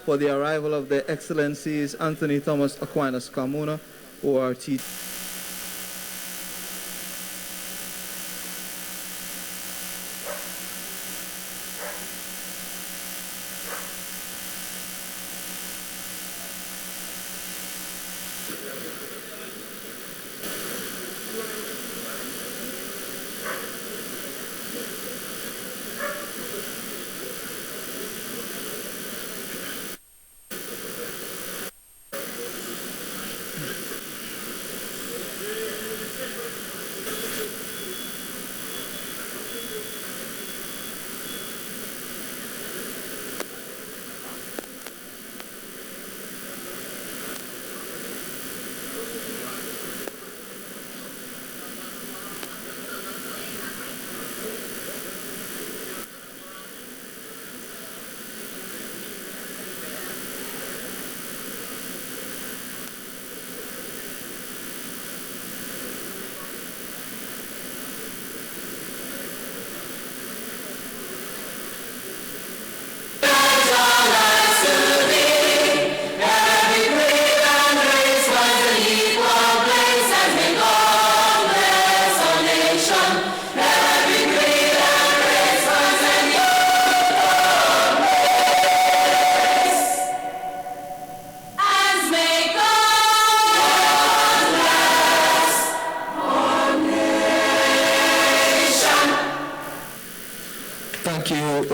for the arrival of their Excellencies Anthony Thomas Aquinas Carmona, ORT.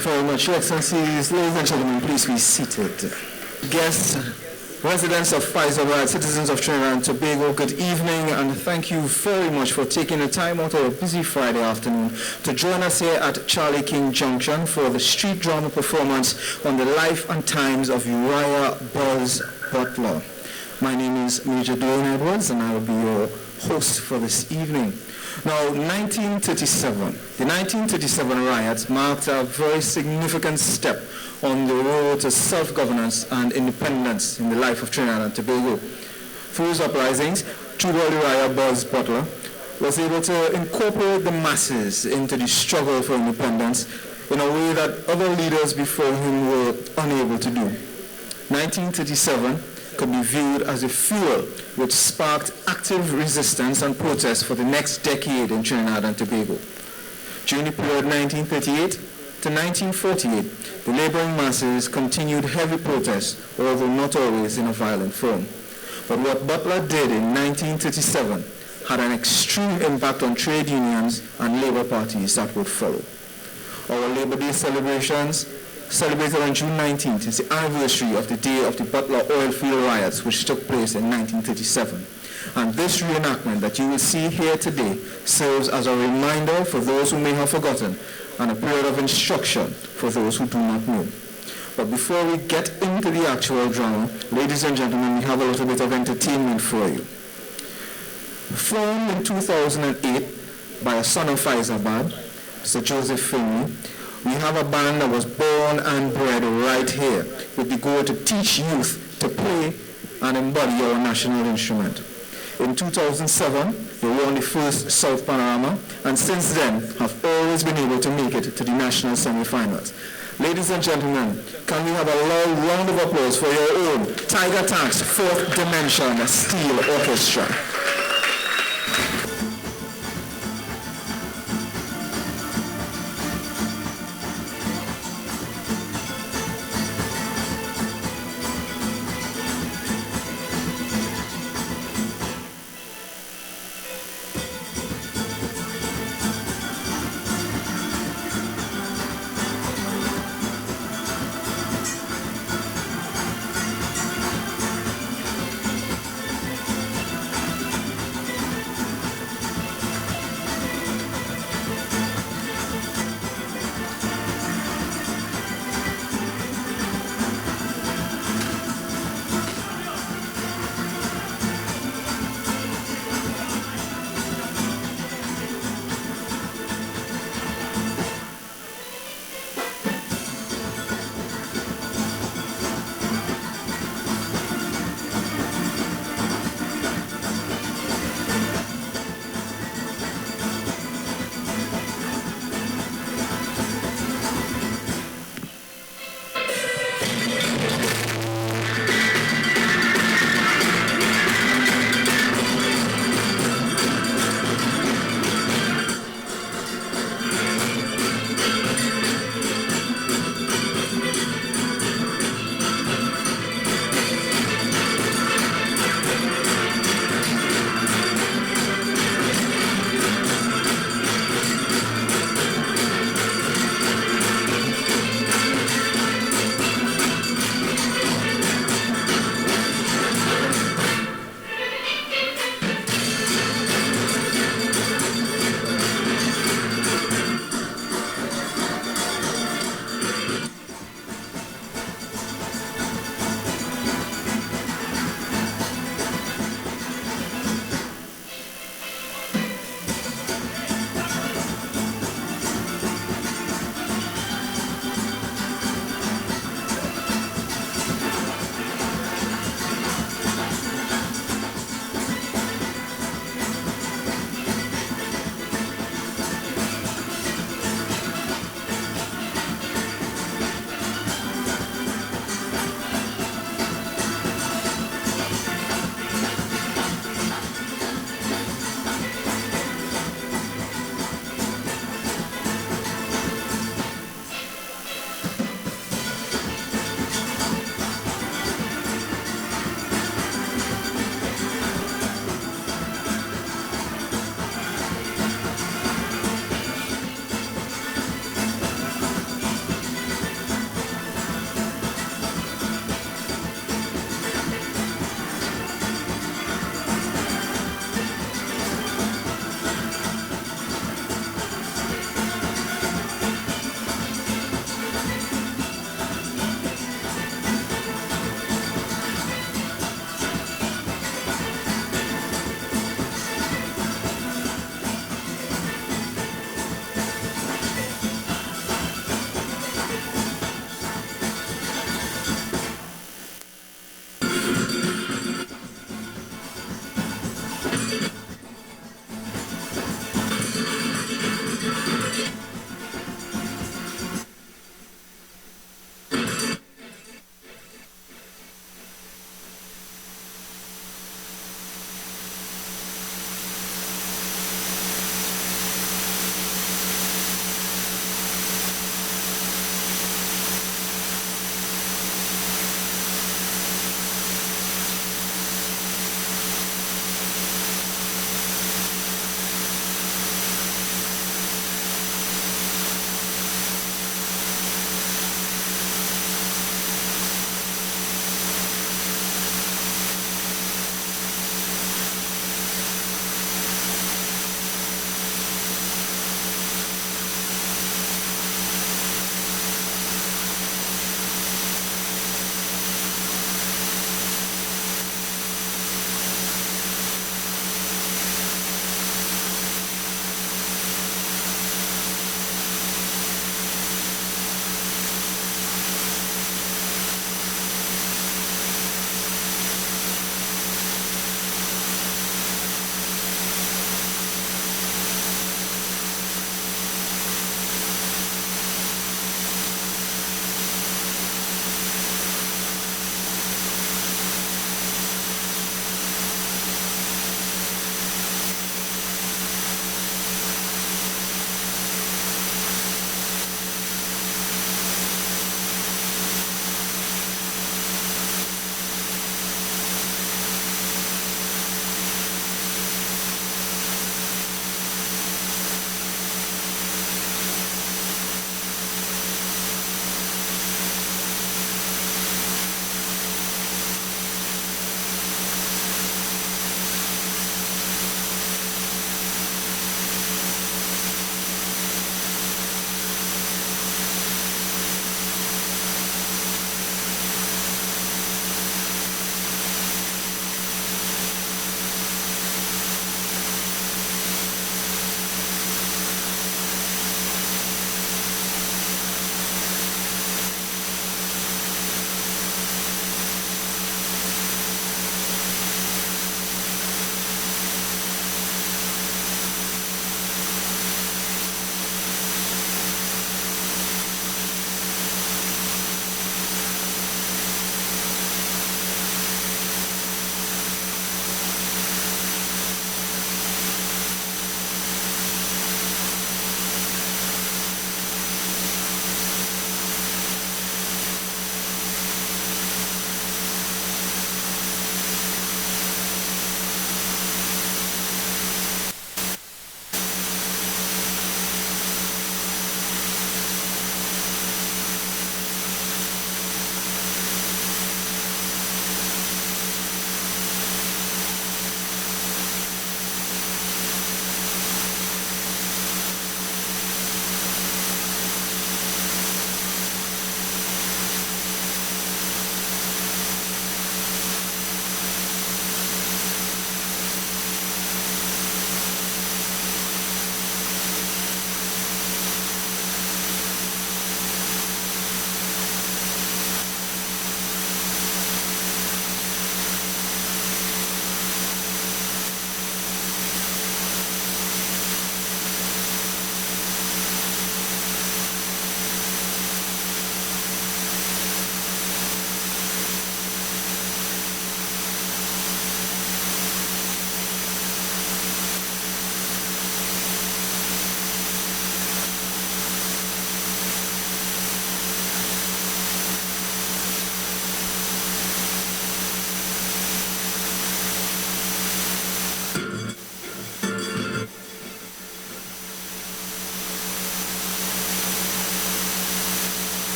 Very much. Your Excellencies, ladies and gentlemen, please be seated. Guests, residents of Fyzabad, citizens of Trinidad and Tobago, good evening, and thank you very much for taking the time out of a busy Friday afternoon to join us here at Charlie King Junction for the street drama performance on the life and times of Uriah Buzz Butler. My name is Major Dwayne Edwards, and I will be your host for this evening. Now, 1937. The 1937 riots marked a very significant step on the road to self-governance and independence in the life of Trinidad and Tobago. Through his uprisings, Trudor Uriah Buzz Butler was able to incorporate the masses into the struggle for independence in a way that other leaders before him were unable to do. 1937 could be viewed as a fuel which sparked active resistance and protest for the next decade in Trinidad and Tobago. During the period 1938 to 1948, the laboring masses continued heavy protests, although not always in a violent form. But what Butler did in 1937 had an extreme impact on trade unions and labor parties that would follow. Our Labor Day celebrations, celebrated on June 19th, is the anniversary of the day of the Butler oil field riots, which took place in 1937. And this reenactment that you will see here today serves as a reminder for those who may have forgotten and a period of instruction for those who do not know. But before we get into the actual drama, ladies and gentlemen, we have a little bit of entertainment for you. Formed in 2008 by a son of Fyzabad, Sir Joseph Finley, we have a band that was born and bred right here with the goal to teach youth to play and embody our national instrument. In 2007, they won the first South Panorama, and since then have always been able to make it to the national semi-finals. Ladies and gentlemen, can we have a loud round of applause for your own Tiger Tank's Fourth Dimension Steel Orchestra?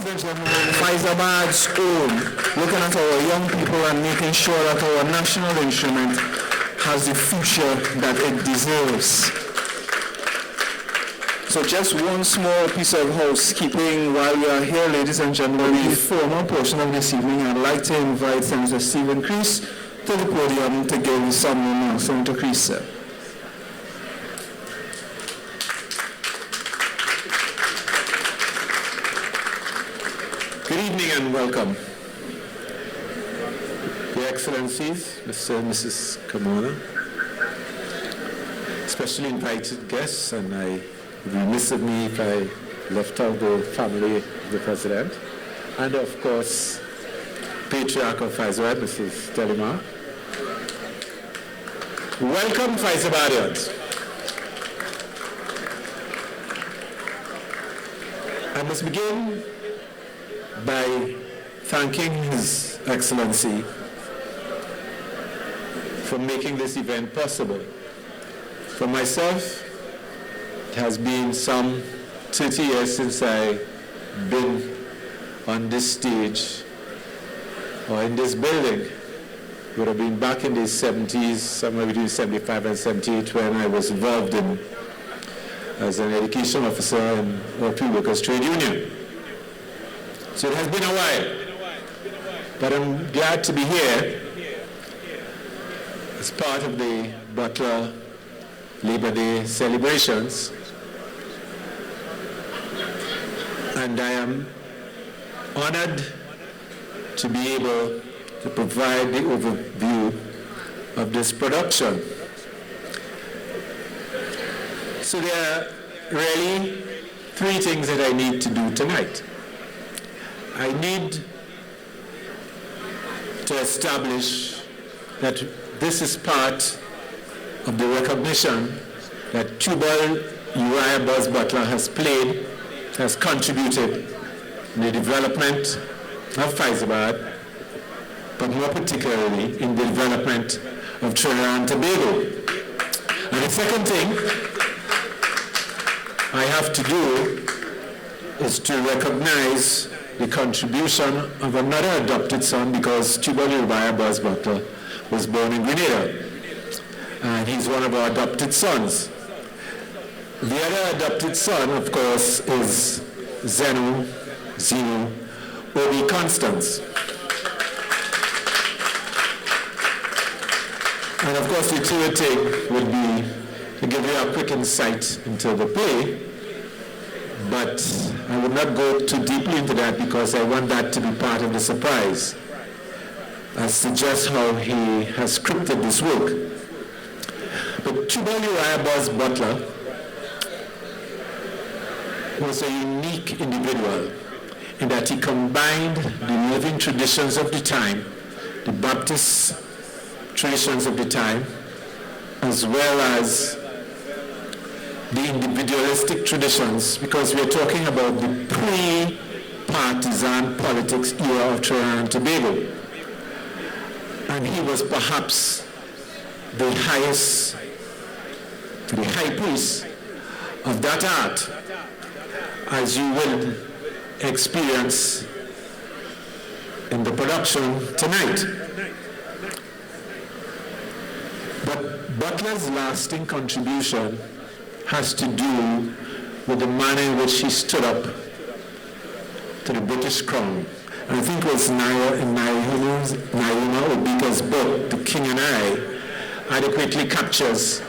and gentlemen, Fyzabad's own, looking at our young people and making sure that our national instrument has the future that it deserves. So just one small piece of housekeeping while we are here, ladies and gentlemen. The formal portion of this evening, I'd like to invite Senator Stephen Creese to the podium to give some remarks. Senator Creese, sir. Good evening and welcome. Your Excellencies, Mr. and Mrs. Kamona, specially invited guests, and I would be remiss of me if I left out the family of the President, and of course, Patriarch of Fyzabad, Mrs. Delima. Welcome, Fyzabadians. I must begin by thanking His Excellency for making this event possible. For myself, it has been some 30 years since I've been on this stage or in this building. It would have been back in the 70s, somewhere between 75 and 78, when I was involved in as an education officer in Auto Workers Trade Union. So it has been a while, but I'm glad to be here as part of the Butler Labor Day celebrations. And I am honored to be able to provide the overview of this production. So there are really three things that I need to do tonight. I need to establish that this is part of the recognition that Tubal Uriah Buzz Butler has played, has contributed in the development of Fyzabad, but more particularly in the development of Trinidad and Tobago. And the second thing I have to do is to recognize the contribution of another adopted son, because Tubal Uriah Buzz Butler was born in Grenada, and he's one of our adopted sons. The other adopted son, of course, is Zeno Obi Constance. And of course, the third thing would be to give you a quick insight into the play, but I would not go too deeply into that because I want that to be part of the surprise as to just how he has scripted this work. But Tubal Uriah Buzz Butler was a unique individual in that he combined the living traditions of the time, the Baptist traditions of the time, as well as the individualistic traditions, because we are talking about the pre-partisan politics era of Trinidad and Tobago. And he was perhaps the high priest of that art, as you will experience in the production tonight. But Butler's lasting contribution has to do with the manner in which he stood up to the British Crown. And I think it was Naima Obika's book, The King and I, adequately captures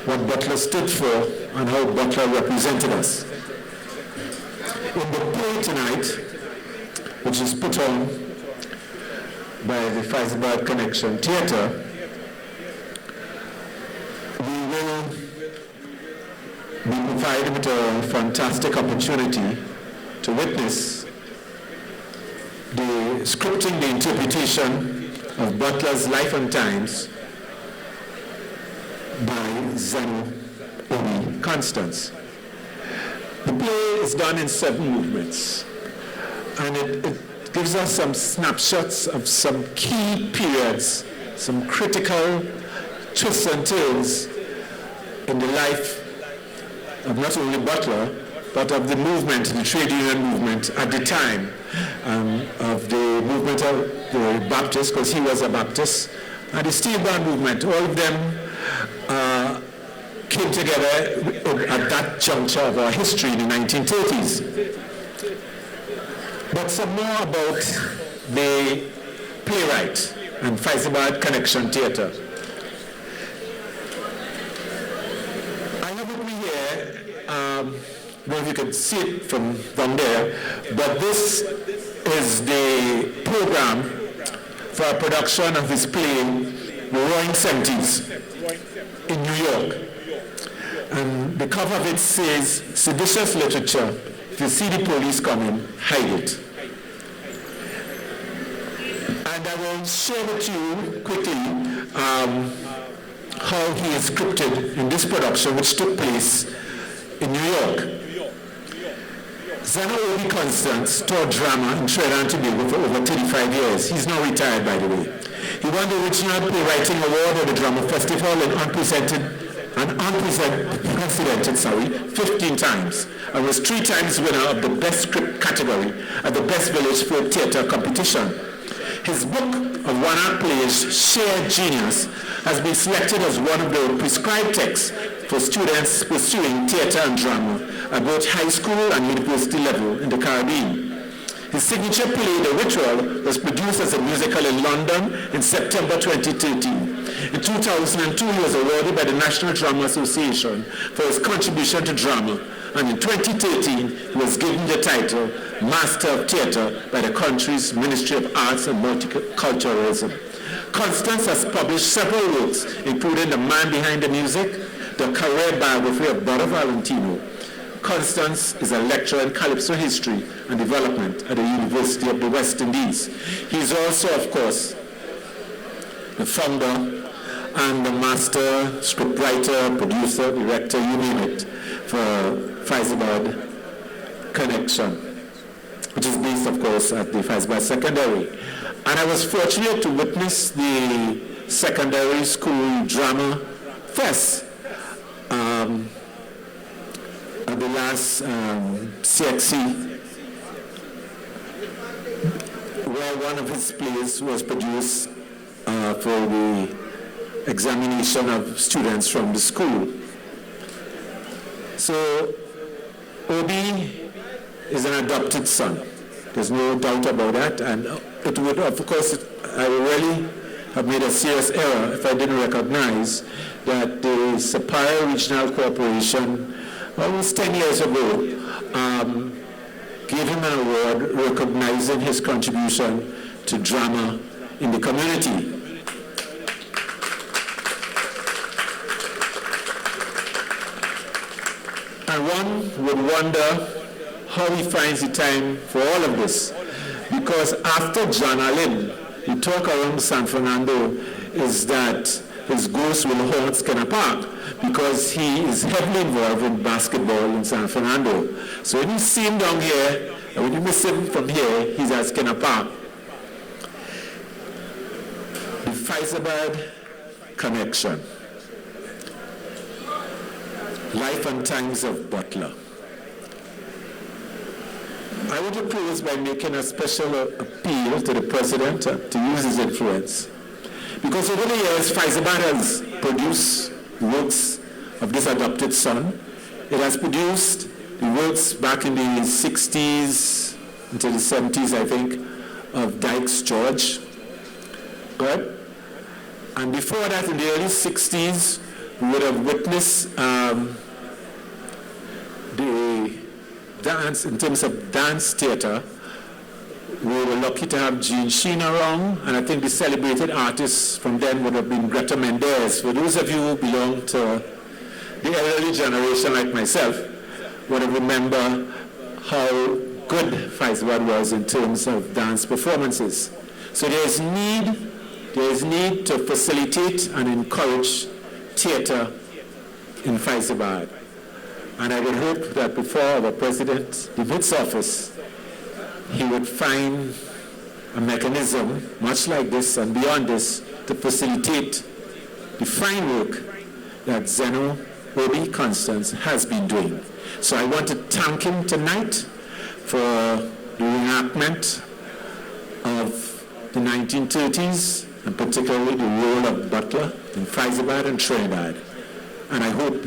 what Butler stood for and how Butler represented us. In the play tonight, which is put on by the Fyzabad Connection Theatre, we will be provided with a fantastic opportunity to witness the scripting, the interpretation of Butler's life and times by Zeno Obi Constance. The play is done in 7 movements, and it gives us some snapshots of some key periods, some critical twists and turns in the life of not only Butler, part of the movement, the trade union movement at the time of the movement of the Baptists, because he was a Baptist, and the steel band movement. All of them came together at that juncture of our history in the 1930s. But some more about the playwright and Fyzabad Connection Theatre. I have with me here, I don't know if you can see it from there, but this is the program for a production of his play, The Roaring '70s, in New York. And the cover of it says, seditious literature, if you see the police coming, hide it. And I will share with you quickly how he is scripted in this production, which took place in New York. Zeno Obi Constance taught drama in Trinidad and Tobago for over 35 years. He's now retired, by the way. He won the original playwriting award at the Drama Festival and unprecedented 15 times, and was 3 times winner of the Best Script category at the Best Village Folk Theatre competition. His book of one-act plays, Sheer Genius, has been selected as one of the prescribed texts for students pursuing theatre and drama at both high school and university level in the Caribbean. His signature play, The Ritual, was produced as a musical in London in September 2013. In 2002, he was awarded by the National Drama Association for his contribution to drama, and in 2013, he was given the title Master of Theatre by the country's Ministry of Arts and Multiculturalism. Constance has published several works, including The Man Behind the Music, the career biography of Brother Valentino. Constance is a lecturer in Calypso history and development at the University of the West Indies. He is also, of course, the founder and the master scriptwriter, producer, director, you name it, for Fyzabad Connection, which is based, of course, at the Fyzabad Secondary. And I was fortunate to witness the secondary school drama fest at the last CXC, where one of his plays was produced for the examination of students from the school. So Obi is an adopted son. There's no doubt about that, and it would, of course, I would really have made a serious error if I didn't recognize that the Sapphire Regional Corporation, almost 10 years ago, gave him an award recognizing his contribution to drama in the community. And one would wonder how he finds the time for all of this, because after John Allen, the talk around San Fernando is that his ghost will haunt Skinner Park, because he is heavily involved in basketball in San Fernando. So when you see him down here, and when you miss him from here, he's at Skinner Park. The Fyzabad Connection. Life and Times of Butler. I would close by making a special appeal to the president to use his influence. Because over the years, Fyzabad has produced works of this adopted son. It has produced the works back in the 60s into the 70s, I think, of Dyke's George. Right? And before that, in the early 60s, we would have witnessed the dance, in terms of dance theater. We were lucky to have Jean Sheen around, and I think the celebrated artists from then would have been Greta Mendez. For those of you who belong to the elderly generation like myself, would have remember how good Fyzabad was in terms of dance performances. So there is need to facilitate and encourage theater in Fyzabad. And I would hope that before our president leaves office, he would find a mechanism much like this and beyond this to facilitate the fine work that Zeno Obi Constance has been doing. So I want to thank him tonight for the reenactment of the 1930s, and particularly the role of Butler in Fyzabad and Trinidad. And I hope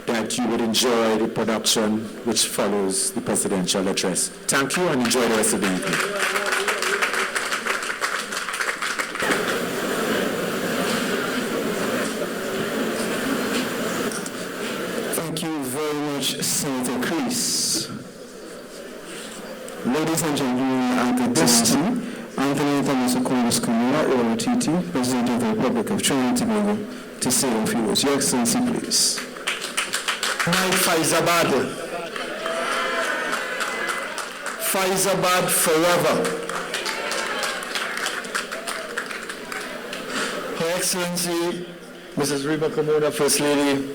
that you would enjoy the production which follows the presidential address. Thank you, and enjoy the rest of the evening. Thank you very much, Senator Chris. Ladies and gentlemen, at this time, Anthony Thomas Aquinas Kamara, ORTT, President of the Republic of Trinidad and Tobago, to say a few words. Your Excellency, please. My Fyzabad. Fyzabad forever. Her Excellency, Mrs. Rima Kamona, First Lady,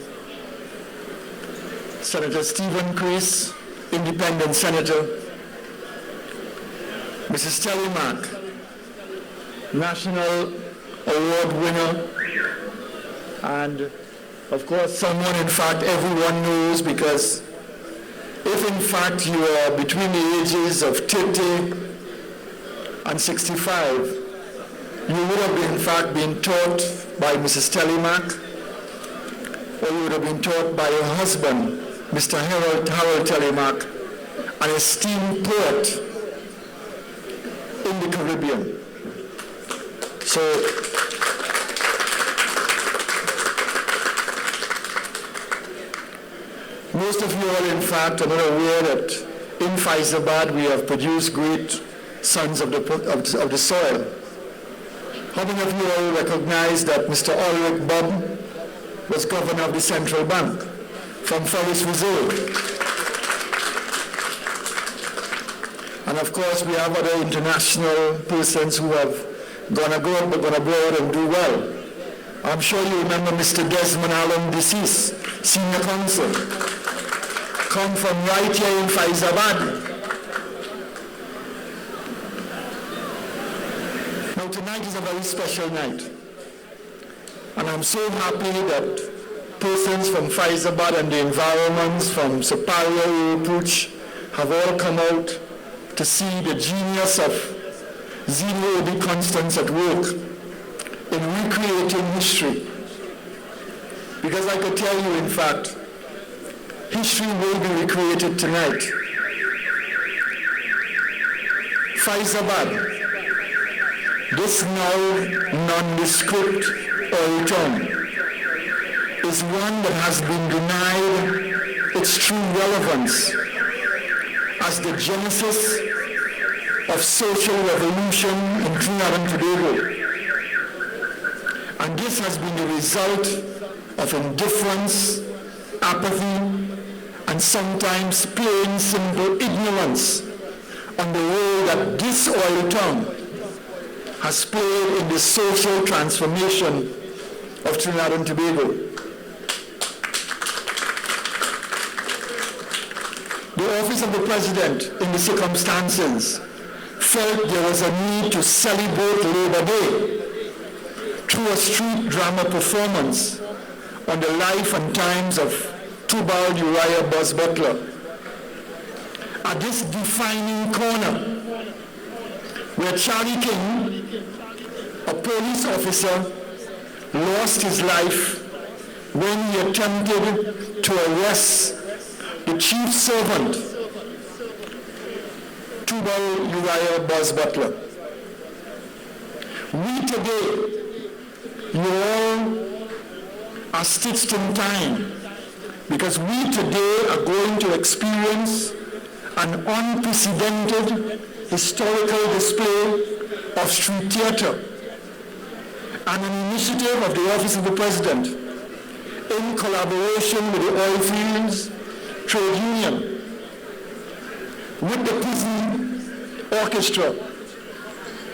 Senator Stephen Chris, Independent Senator, Mrs. Telemark, National Award winner, and of course someone in fact everyone knows, because if in fact you are between the ages of 30 and 65, you would have in fact been taught by Mrs. Telemark, or you would have been taught by your husband, Mr. Harold Telemark, an esteemed poet in the Caribbean. So, most of you all, in fact, are not aware that in Fyzabad we have produced great sons of the soil. How many of you all recognize that Mr. Ulrich Bob was governor of the Central Bank from Hollis, Missouri? And of course, we have other international persons who have gone abroad and do well. I'm sure you remember Mr. Desmond Allen, deceased, senior counsel, come from right here in Fyzabad. Now tonight is a very special night. And I'm so happy that persons from Fyzabad and the environments, from Superior, Puch, have all come out to see the genius of Zeno Obi Constance at work in recreating history. Because I could tell you, in fact, history will be recreated tonight. Fyzabad, this now nondescript oil town, is one that has been denied its true relevance as the genesis of social revolution in Trinidad and Tobago. And this has been the result of indifference, apathy, and sometimes plain simple ignorance on the role that this oil town has played in the social transformation of Trinidad and Tobago. The Office of the President, in the circumstances, felt there was a need to celebrate Labor Day through a street drama performance on the life and times of Tubal Uriah Buzz Butler. At this defining corner, where Charlie King, a police officer, lost his life when he attempted to arrest the chief servant, Tubal Uriah Buzz Butler. We today, you all are stitched in time, because we today are going to experience an unprecedented historical display of street theater and an initiative of the Office of the President in collaboration with the Oil Fields Trade Union, with the Prison Orchestra,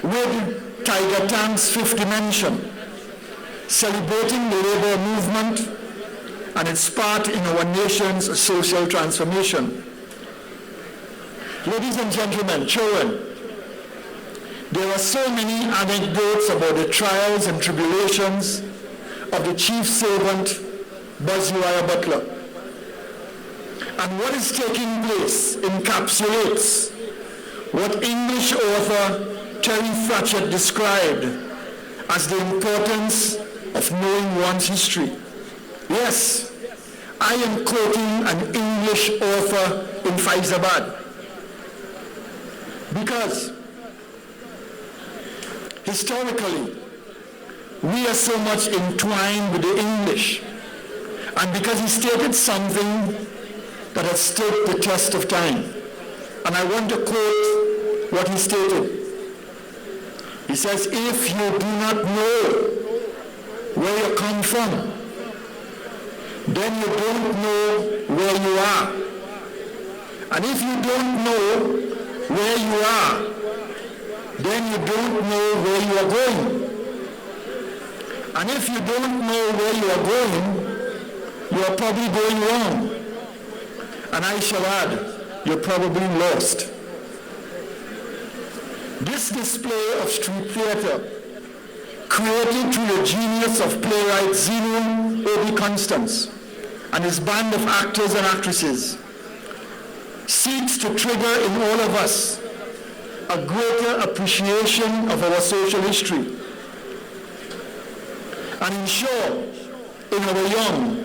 with Tiger Tank's Fifth Dimension, celebrating the labor movement and its part in our nation's social transformation. Ladies and gentlemen, children, there are so many anecdotes about the trials and tribulations of the chief servant Butler. And what is taking place encapsulates what English author Terry Pratchett described as the importance of knowing one's history. Yes, I am quoting an English author in Fyzabad, because historically we are so much entwined with the English, and because he stated something that has stood the test of time. And I want to quote what he stated. He says, if you do not know where you come from, then you don't know where you are. And if you don't know where you are, then you don't know where you are going. And if you don't know where you are going, you are probably going wrong. And I shall add, you're probably lost. This display of street theater, created through the genius of playwright Zeno Obi Constance and his band of actors and actresses, seeks to trigger in all of us a greater appreciation of our social history and ensure in our young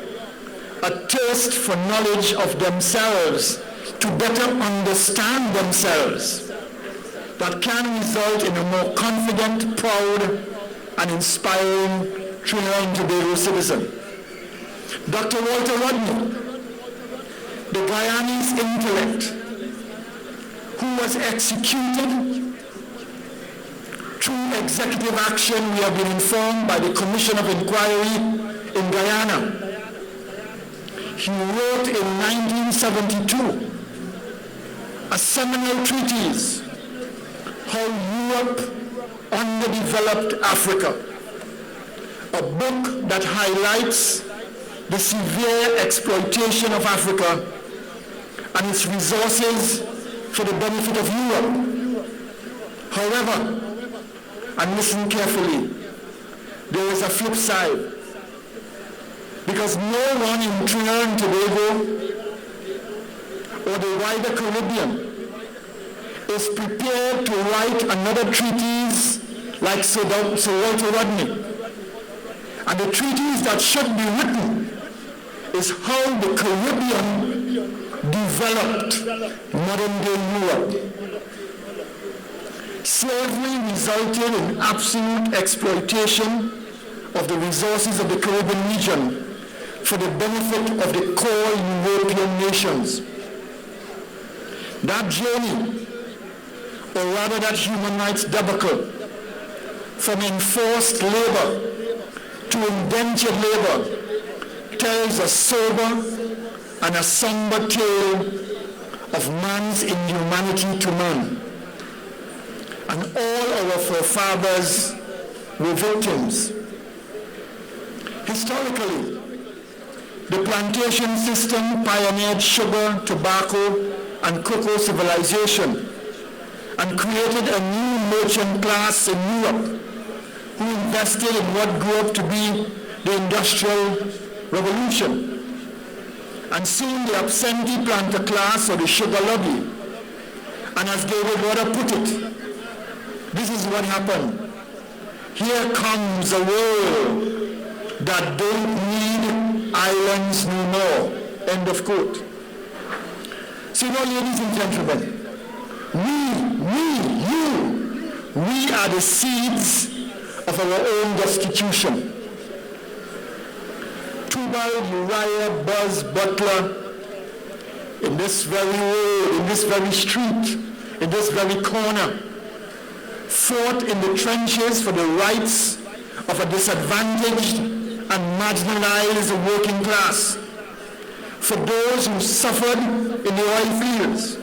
a thirst for knowledge of themselves to better understand themselves that can result in a more confident, proud, and inspiring Trinidad and Tobago citizen. Dr. Walter Rodney, the Guyanese intellect, who was executed through executive action, we have been informed, by the Commission of Inquiry in Guyana. He wrote in 1972 a seminal treatise, How Europe Underdeveloped Africa, a book that highlights the severe exploitation of Africa and its resources for the benefit of Europe. However, and listen carefully, there is a flip side, because no one in Trinidad and Tobago or the wider Caribbean is prepared to write another treatise like Sir Walter Rodney. And the treatise that should be written is how the Caribbean developed modern-day Europe. Slavery resulted in absolute exploitation of the resources of the Caribbean region for the benefit of the core European nations. That journey, or rather that human rights debacle, from enforced labor to indentured labor, tells a sober and a somber tale of man's inhumanity to man. And all our forefathers were victims. Historically, the plantation system pioneered sugar, tobacco, and cocoa civilization and created a new merchant class in Europe who invested in what grew up to be the Industrial Revolution. And soon the absentee planter class, or the sugar lobby. And as David Rudder put it, this is what happened. Here comes a world that don't need islands no more. End of quote. So now, ladies and gentlemen, we are the seeds of our own destitution. Tubal, Uriah, Buzz, Butler, in this very road, in this very street, in this very corner, fought in the trenches for the rights of a disadvantaged and marginalized working class, for those who suffered in the oil fields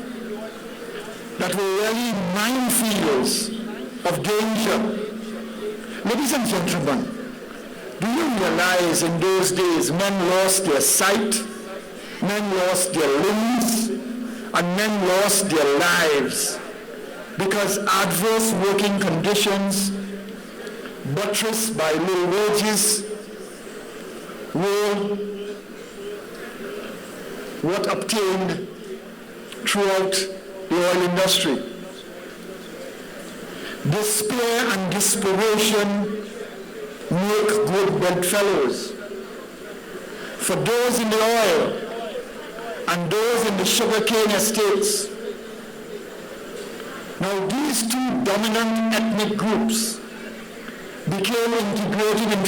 that were really minefields of danger. Ladies and gentlemen, do you realize in those days men lost their sight, men lost their limbs, and men lost their lives because adverse working conditions, buttressed by low wages, were what obtained throughout the oil industry. Despair and desperation make good bedfellows. For those in the oil and those in the sugarcane estates. Now these two dominant ethnic groups became integrated in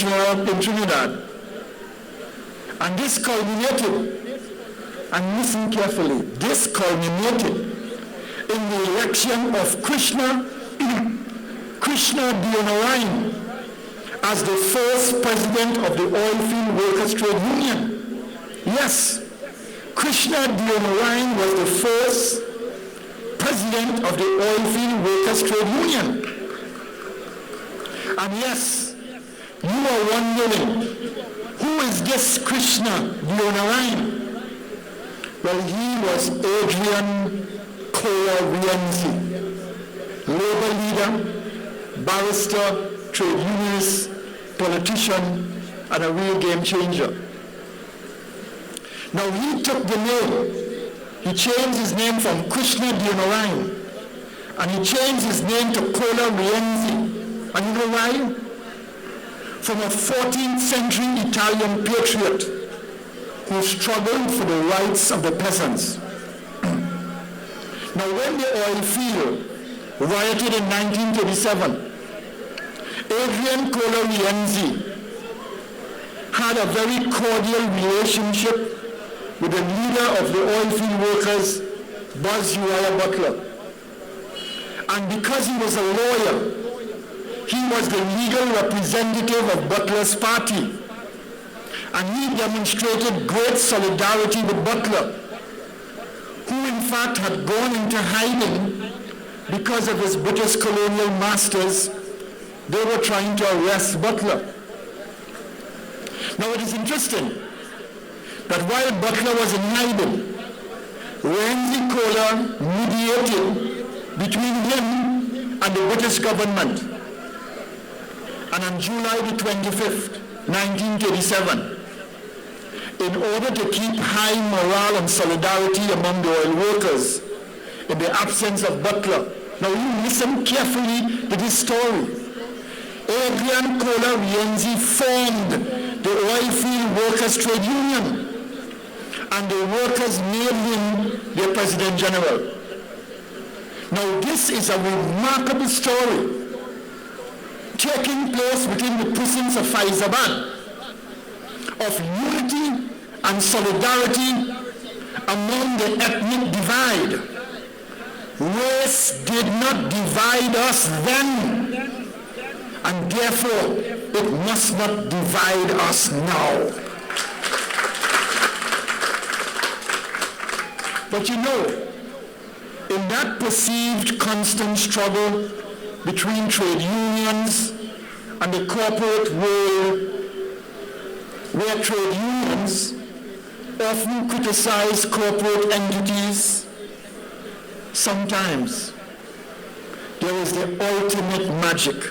Trinidad. And this culminated, and listen carefully, this culminated in the election of Krishna Dionarayan as the first president of the Oilfield Workers Trade Union. Yes, Krishna Dionarayan was the first president of the Oilfield Workers Trade Union. And yes, you are wondering, who is this Krishna Dionarayan? Well, he was Adrian Kola-Rienzi, labor leader, barrister, trade unionist, politician, and a real game changer. Now he took the name, he changed his name from Krishna Dionarayan, and he changed his name to Kola-Rienzi. And you know why? From a 14th century Italian patriot who struggled for the rights of the peasants. Now when the oil field rioted in 1937, Adrian Kola-Rienzi had a very cordial relationship with the leader of the oilfield workers, Butler. And because he was a lawyer, he was the legal representative of Butler's party. And he demonstrated great solidarity with Butler, who in fact had gone into hiding because of his British colonial masters. They were trying to arrest Butler. Now it is interesting that while Butler was in hiding, Rienzi Kola mediated between him and the British government. And on July the 25th, 1937, in order to keep high morale and solidarity among the oil workers in the absence of Butler. Now you listen carefully to this story. Adrian Kola-Rienzi formed the Oilfield Workers Trade Union, and the workers made him their President General. Now this is a remarkable story taking place within the prisons of Fyzabad, of unity and solidarity among the ethnic divide. Race did not divide us then, and therefore it must not divide us now. But you know, in that perceived constant struggle between trade unions and the corporate world, where trade unions often criticize corporate entities, sometimes there is the ultimate magic.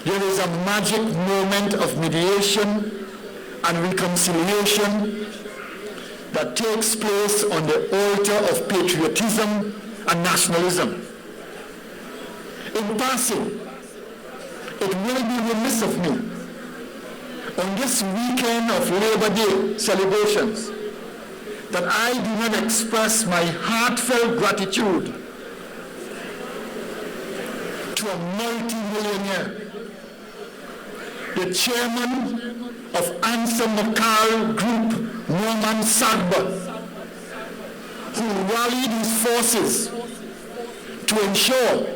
There is a magic moment of mediation and reconciliation that takes place on the altar of patriotism and nationalism. In passing, it will be remiss of me on this weekend of Labor Day celebrations that I do not express my heartfelt gratitude to a multi-millionaire, the chairman of Answer Makar Group, Norman Sagba, who rallied his forces to ensure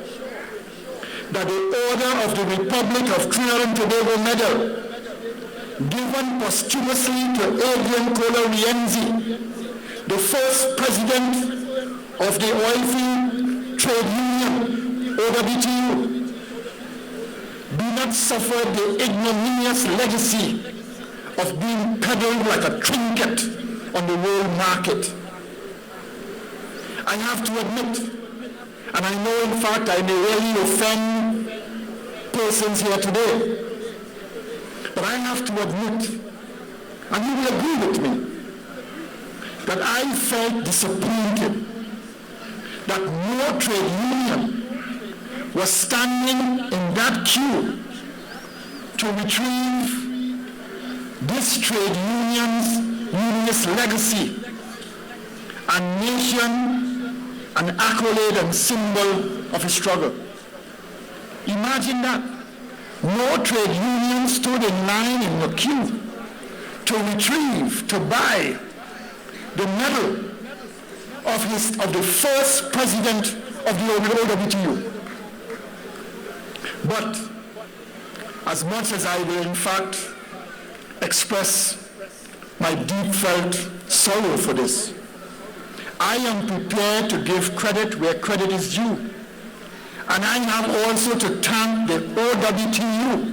that the Order of the Republic of Trinidad and Tobago Medal, given posthumously to Adrian Kola-Rienzi, the first president of the Oilfield Trade Union, OWTU, do not suffer the ignominious legacy of being peddled like a trinket on the world market. I have to admit, and I know in fact I may really offend persons here today, but I have to admit, and you will agree with me, that I felt disappointed that no trade union was standing in that queue to retrieve this trade unionist legacy and nation, an accolade and symbol of a struggle. Imagine that. No trade union stood in line in the queue to retrieve, to buy the medal of the first president of the OWTU. But as much as I will in fact express my deep felt sorrow for this, I am prepared to give credit where credit is due. And I have also to thank the OWTU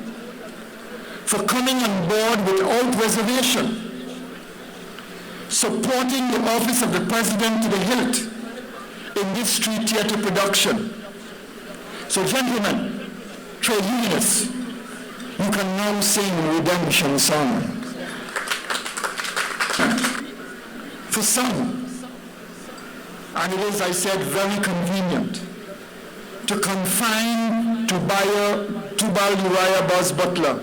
for coming on board without reservation, supporting the office of the president to the hilt in this street theater production. So gentlemen, trade unionists, you can now sing a redemption song. For some, and it is, I said, very convenient to confine Tubal Uriah Butler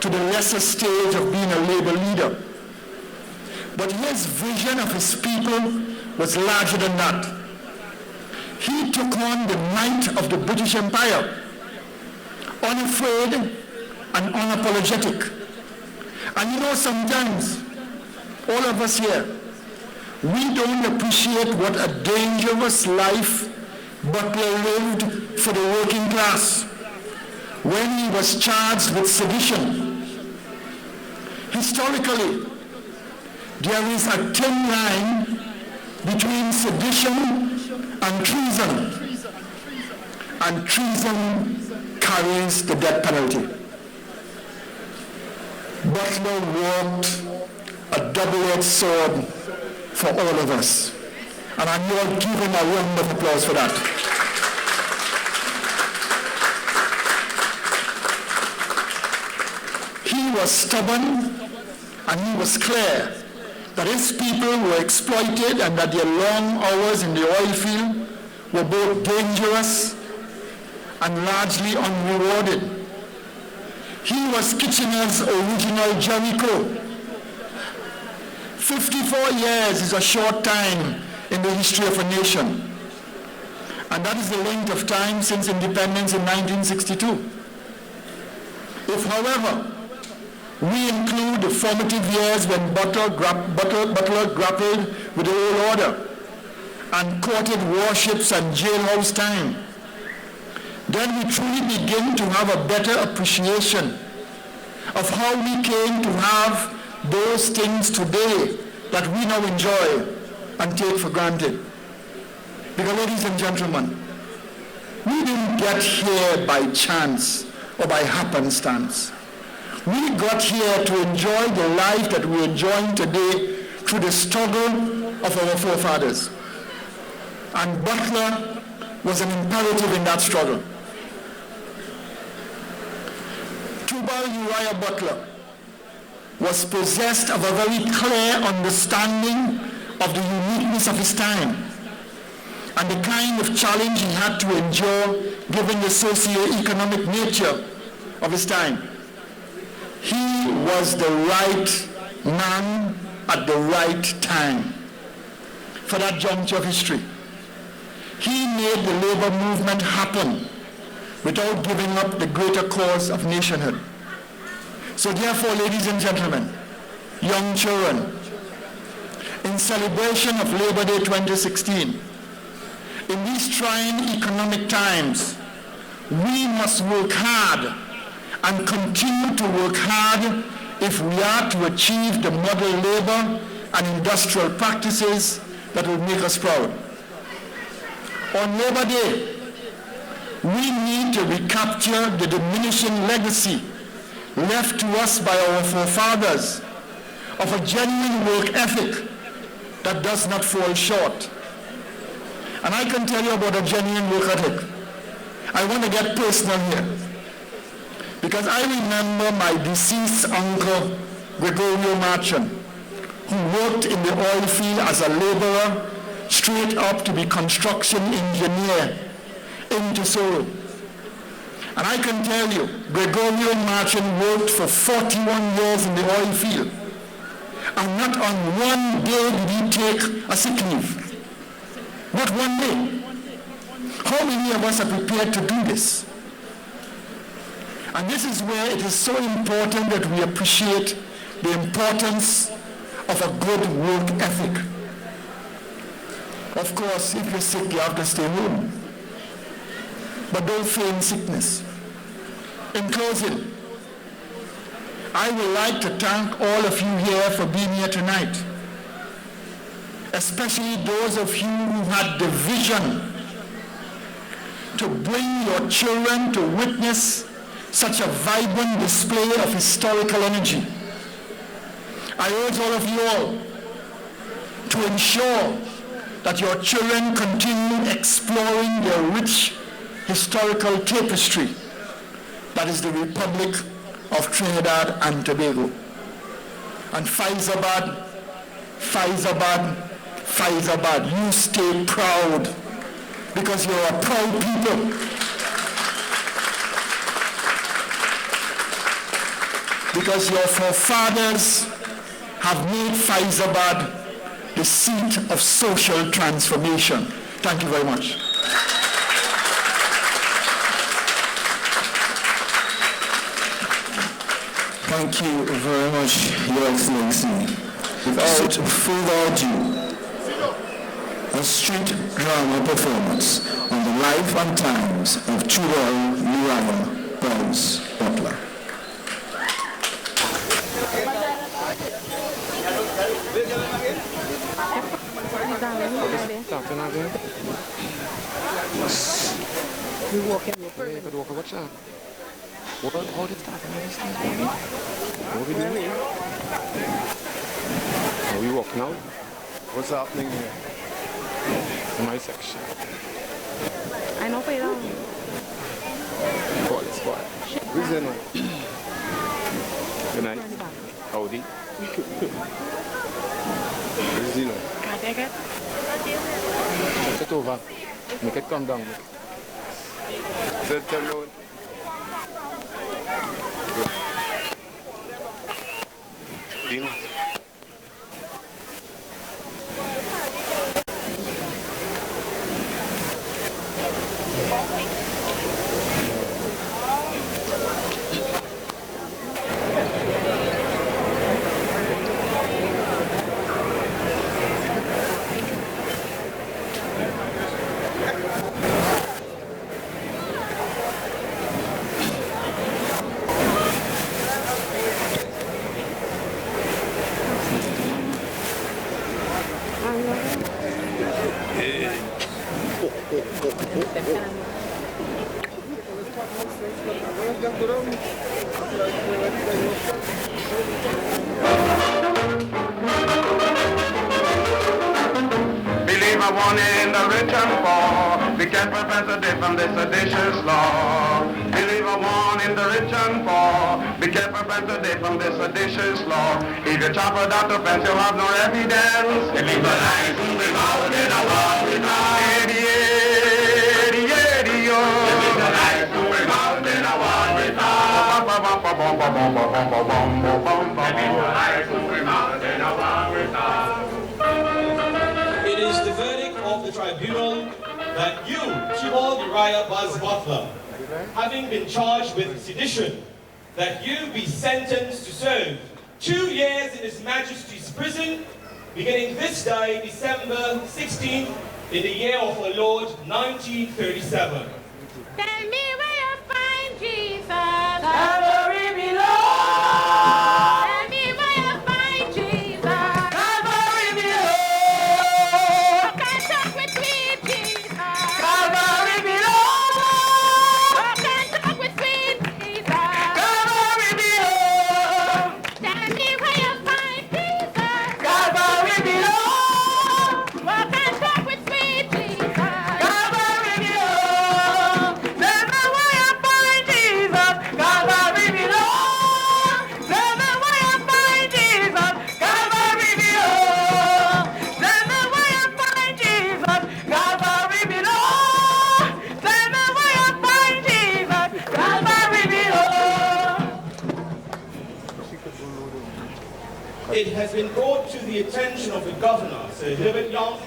to the lesser stage of being a labor leader. But his vision of his people was larger than that. He took on the might of the British Empire, unafraid and unapologetic. And you know, sometimes, all of us here, we don't appreciate what a dangerous life Butler lived for the working class when he was charged with sedition. Historically, there is a thin line between sedition and treason carries the death penalty. Butler walked a double-edged sword for all of us. And I'm going to give him a round of applause for that. He was stubborn and he was clear that his people were exploited and that their long hours in the oil field were both dangerous and largely unrewarded. He was Kitchener's original Jericho. 54 years is a short time in the history of a nation. And that is the length of time since independence in 1962. If, however, we include the formative years when Butler grappled with the old order and courted warships and jailhouse time, then we truly begin to have a better appreciation of how we came to have those things today that we now enjoy and take for granted. Because, ladies and gentlemen, we didn't get here by chance or by happenstance. We got here to enjoy the life that we're enjoying today through the struggle of our forefathers. And Butler was an imperative in that struggle. Tubal Uriah Butler was possessed of a very clear understanding of the uniqueness of his time and the kind of challenge he had to endure given the socio-economic nature of his time. He was the right man at the right time for that juncture of history. He made the labor movement happen without giving up the greater cause of nationhood. So therefore, ladies and gentlemen, young children, in celebration of Labor Day 2016, in these trying economic times, we must work hard and continue to work hard if we are to achieve the model labor and industrial practices that will make us proud. On Labor Day, we need to recapture the diminishing legacy left to us by our forefathers of a genuine work ethic that does not fall short. And I can tell you about a genuine work ethic. I want to get personal here, because I remember my deceased uncle, Gregorio Marchand, who worked in the oil field as a laborer, straight up to be construction engineer into Seoul. And I can tell you, Gregorio Martin worked for 41 years in the oil field. And not on one day did he take a sick leave. Not one day. How many of us are prepared to do this? And this is where it is so important that we appreciate the importance of a good work ethic. Of course, if you're sick, you have to stay home. But don't feign sickness. In closing, I would like to thank all of you here for being here tonight, especially those of you who had the vision to bring your children to witness such a vibrant display of historical energy. I urge all of you all to ensure that your children continue exploring the rich historical tapestry that is the Republic of Trinidad and Tobago. And Fyzabad, Fyzabad, Fyzabad, you stay proud because you're a proud people. Because your forefathers have made Fyzabad the seat of social transformation. Thank you very much. Thank you very much, Your Excellency. Without further ado, a street drama performance on the life and times of Chural Uriah Burns Butler. Are we walking out? What's happening here? In my section. I know pay down. Hollis, boy. Who's in one? Good night. Howdy. Who's in one? Can I take it? Take it over. Make it come down. Set them down. Dino. Believer one in the written for, we can prevent the day from this seditious law. Believer one in the written for, we can prevent the day from this seditious law. If you chop without offense, you'll have no evidence. Legalize and bring out in a war without. Legalize and bring out in a war without. Legalize and bring out in a war without. It is the verdict of the tribunal that you, Chibol Uriah Butler, having been charged with sedition, that you be sentenced to serve 2 years in His Majesty's prison, beginning this day, December 16th, in the year of our Lord, 1937. Tell me where you find Jesus. Calvary below. Tell me where you find Jesus. Calvary below. I can't talk with sweet Jesus. Calvary below. I can't talk with sweet Jesus. Calvary below. Tell me where you find Jesus. Calvary below. I can't talk with sweet Jesus. Calvary below. the attention of the governor, Sir Herbert Young,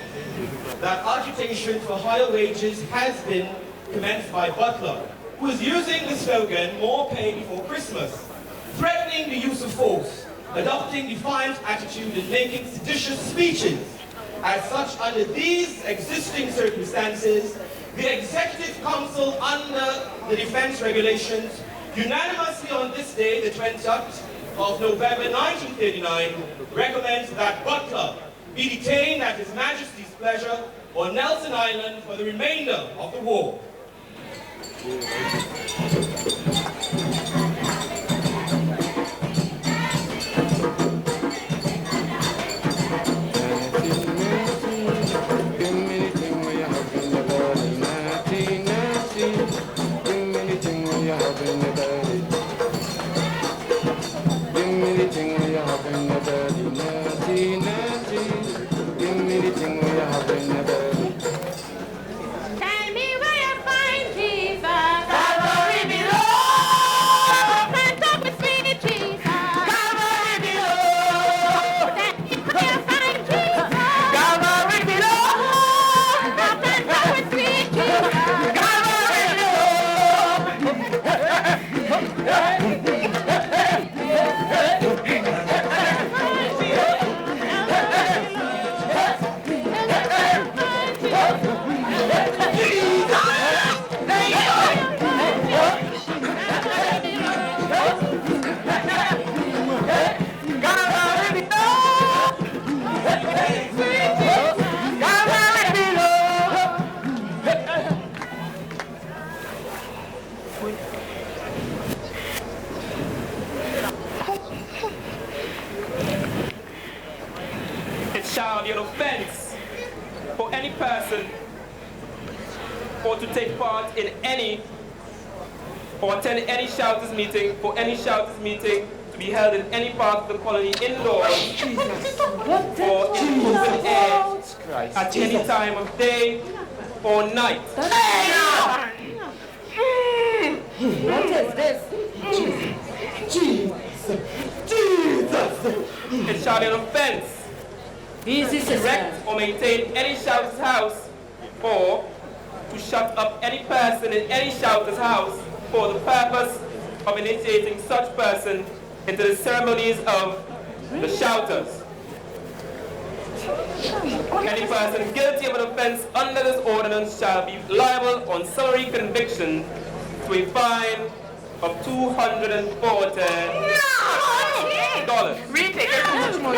that agitation for higher wages has been commenced by Butler, who is using the slogan, more pay before Christmas, threatening the use of force, adopting defiant attitude and making seditious speeches. As such, under these existing circumstances, the Executive Council under the Defense Regulations unanimously on this day, the 20th of November 1939, recommends that Butler be detained at His Majesty's pleasure on Nelson Island for the remainder of the war. Tell me where you find Jesus. Calvary below. Can't talk with sweet Jesus. Calvary below. Tell me where you find Jesus. Calvary below. Can't talk with sweet Jesus. Calvary It shall be an offense for any person or to take part in any or attend any shouters meeting for any shouters meeting to be held in any part of the colony indoors or in open air at any time of day or night. What is this? It shall be an offense to erect or maintain any shouter's house or to shut up any person in any shouter's house for the purpose of initiating such person into the ceremonies of the shouters. Any person guilty of an offense under this ordinance shall be liable on summary conviction to a fine of $240. Retake it. How much more?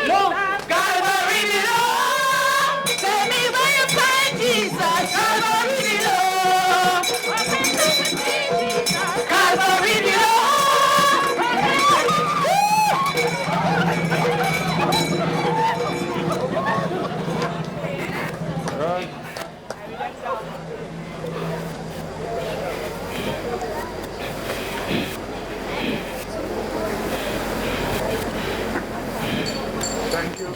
No. Calvary below. Tell me where you find Jesus. Calvary below. Calvary below. Thank you,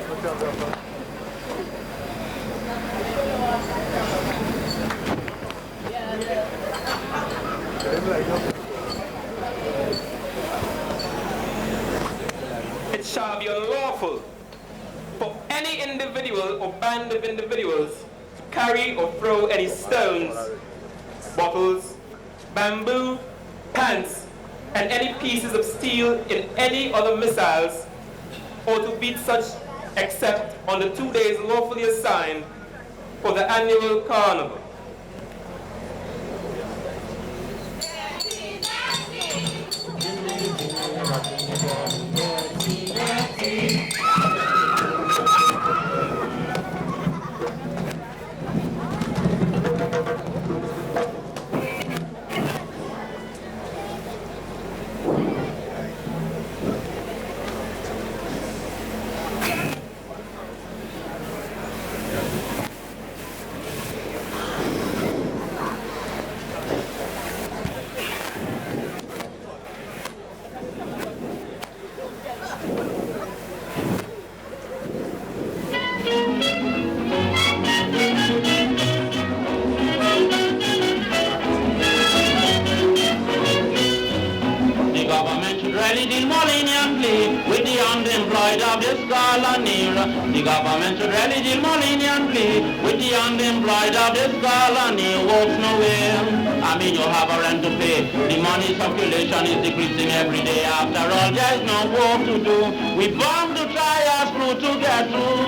photographer. It shall be unlawful for any individual or band of individuals to carry or throw any stones, bottles, bamboo, pants, and any pieces of steel in any other missiles, or to beat such except on the 2 days lawfully assigned for the annual carnival. The government should rally the Molinian plea with the unemployed gala near. The government should really deal more leniently with the unemployed of this gala near. Works nowhere. I mean, you have a rent to pay. The money circulation is decreasing every day. After all, there's no work to do. We bound to try us through to get through.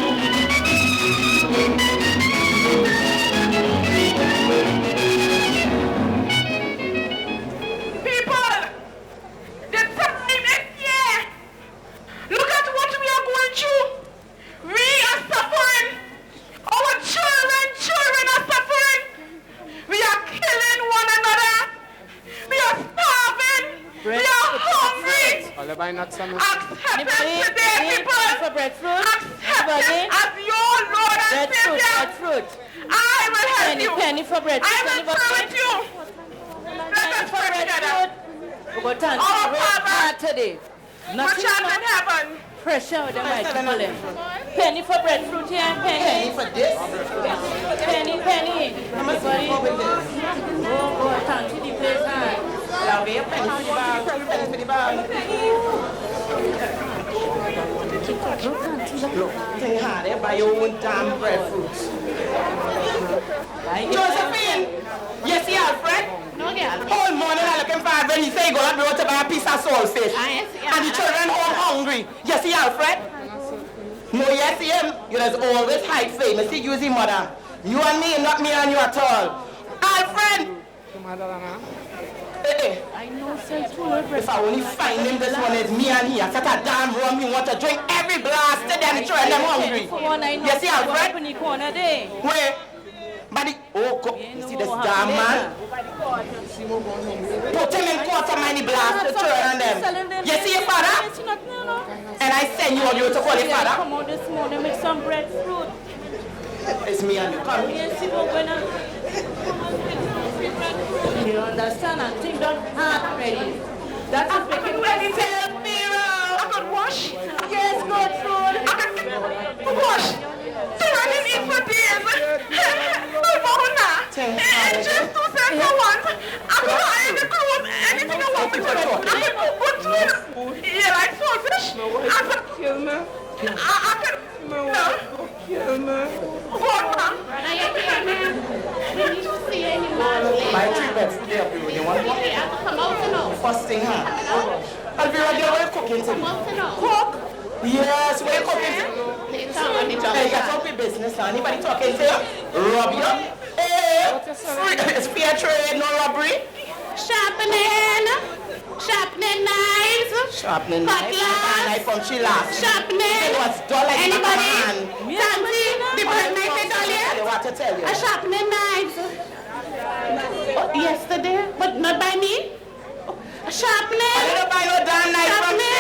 People, the time is here. Look at what we are going through. We are suffering. Our children are suffering. We are killing one another. We are starving. We are hungry. Accept it today, people. Accept it as your Lord and Savior. I will help you. Penny for bread. I will pray with you. Let us pray together. We're going to thank Our Father, today. which art in heaven. Pressure with the mighty penny for breadfruit here, penny for this. Penny. How much money with this? Oh, thank you, the place high. I'll be a penny for the bar. Think hard, they buy your own damn breadfruit. Josephine, you see Alfred? No, girl. Whole morning I looking for Alfred. He say he gonna be able to buy a piece of saltfish. And the children home hungry. You see Alfred? No, you see him? You just always hide famous. You use his mother. You and me, not me and you at all. Alfred! I know, sir, if I only find him this one, it's me and he. I set a damn rum. He want to drink every glass to them. The children them hungry. You see Alfred? Where? Buddy, you see this damn man? Put him in quarter money blast to children and them. You see your father? And I send you on you to call your father? Come on this morning, make some breadfruit. It's me and you. Come. You understand and think don't have ready. That is making me tell me I could wash. Yes, good food. I could wash. So I didn't eat for days. Just 2 cents for once. I could hire the clothes, anything I want to do. I could do good food. Yeah, like saltfish. I could kill me. I could kill me. What, ma'am? Did you see any man? My 3 beds today, Alvira. You want one? Come out to know. First thing, huh? Alvira, what are you cooking today? Cook? Yes, what are you cooking today? Hey, you got some business, huh? Anybody talking to you? Rob you? It's fair trade, no robbery. Sharpening knives. Sharpening knife from Chila. Sharpening. It was dull like anybody? Santi, The bird make it dull yet? What to tell you? A sharpening knives. Yesterday, but not by me. A sharpening. I didn't buy no damn knife from me.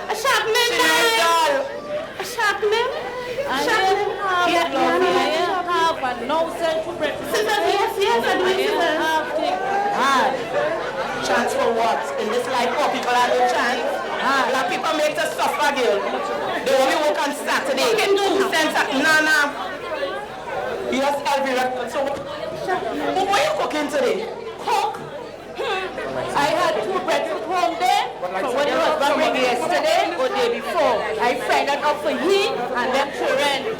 A sharpening knife. A sharpening. No central breakfast. Yes, I do. Chance for what? In this life, poor people have no chance. Black people make to suffer, girl. They only work on Saturday. 2 cents. Nah. Yes, Alvira. So, what are you cooking today? Cook. I had 2 breadfruit home there from when it was bring yesterday or day before. I fried that up for he and them children.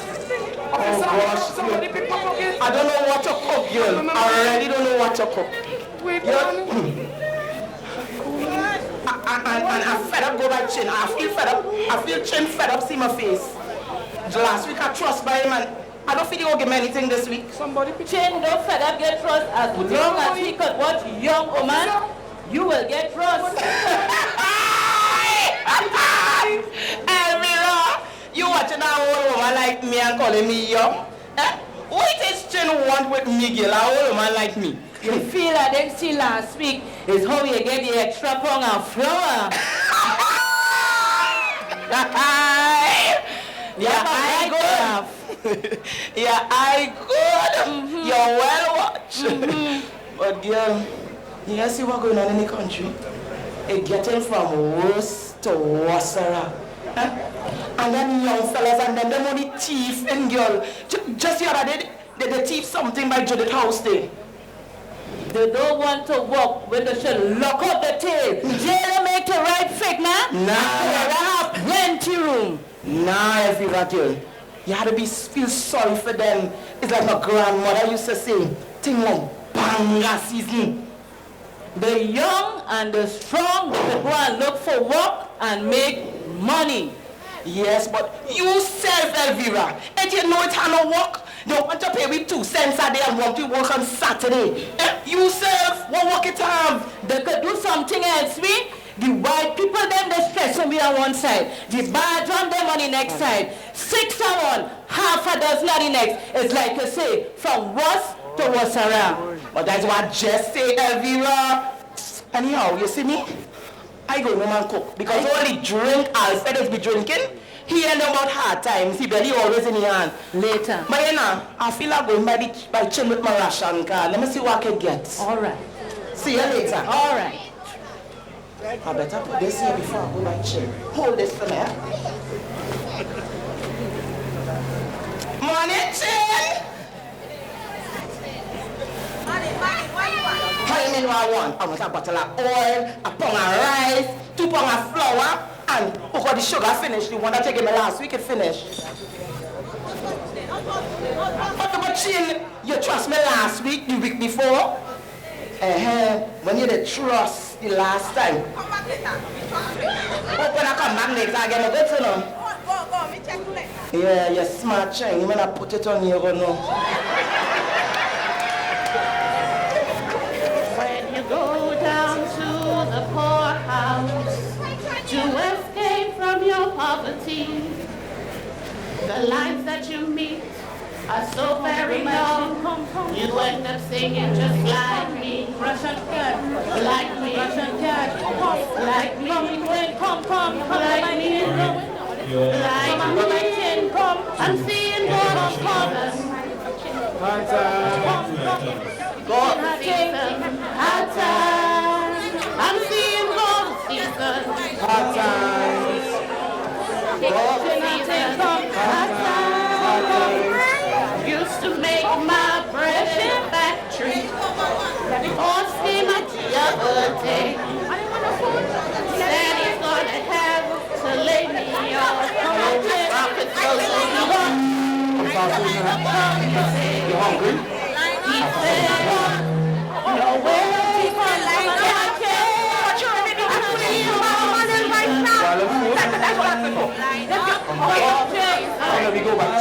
Oh gosh, I don't know what to cook, girl. I already don't know what to cook. And I'm fed up go by chin. I feel fed up. I feel chin fed up, see my face. Last week I trust by him and I don't feel he will give me anything this week. Somebody chin don't fed up get trust as long as he could watch young woman, you will get trust. Elvira, you watching that old woman like me and calling me young? What is chin want with me, girl? A old woman like me. You feel I didn't see last week is how you get the extra pound and flour. I good. I good. You're well watched. But girl, you see what's going on in the country? It's getting from worse to worse. And then young fellas and then them only thief and girl. Just the other day, they thief something by Judith House Day. They don't want to walk when they should lock up the tail. Jail make the right fake, man. Nah. plenty room. Nah, Elvira girl. You had to feel sorry for them. It's like my grandmother used to say, thing like banga season. The young and the strong will go and look for work and make money. Yes, but you self, Elvira, and you know it had no work. You want to pay me 2 cents a day and want to work on Saturday. You self, what work it have? They could do something else, me. The white people, them, they stress on me on one side. The bad on them on the next side. 6 on one, half a dozen on the next. It's like you say, from worse to worse around. But that's what I just say, Elvira. Anyhow, you see me? I go home and cook. Because only drink Alfred is be drinking. He ain't know about hard times. He barely always in his hand. Later. But you know, I feel like going by chin with my ration card. Let me see what I can get. All right. See you later. All right. I better put this here before I go by chin. Hold this for me. Morning, Chin! How you mean what I want? I want a bottle of oil, a pound of rice, 2 pounds of flour, and because the sugar finished, the one that taken me last week, it finished. But Chin, you trust me last week, the week before? When you did trust the last time. Hope when I come back next, I get a good to know. Yeah, you're smart, Chin. You mean I put it on you, you know. When you go down to the poorhouse to escape from your poverty, the lives that you meet are so very long. You end up singing just like me. Russian cat, like me. Russian cat, like me. Come, like me. Like me. Come, I'm seeing more of colors. Gold season, hot times. I'm seeing gold season. Hot times. Gold season, hot times. Used to make my bread in a factory. Boss came out the other day. Said he's gonna have to lay me off. Profit goes to You hungry? He said, no way. That's what I think of. Let me go back.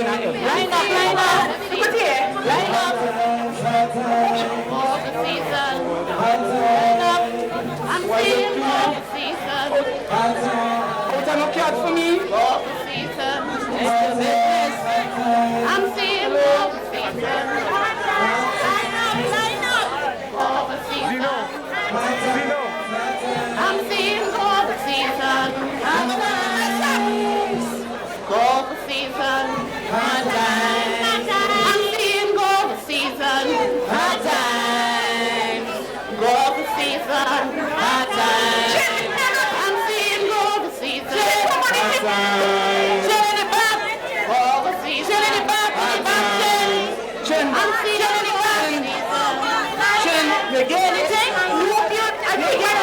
Line up. Look here. Line up. For the season. Line up. I'm seeing for the season. What are no cards for me? For the season. It's the business. I'm seeing for the season. Line up. For the season. I'm seeing for the season. Golf season, hot times. I'm seeing golf season, hot times. Golf season, hot times. I'm seeing golf season, hot times. Golf season, I'm seeing golf season. You get anything? You get anything?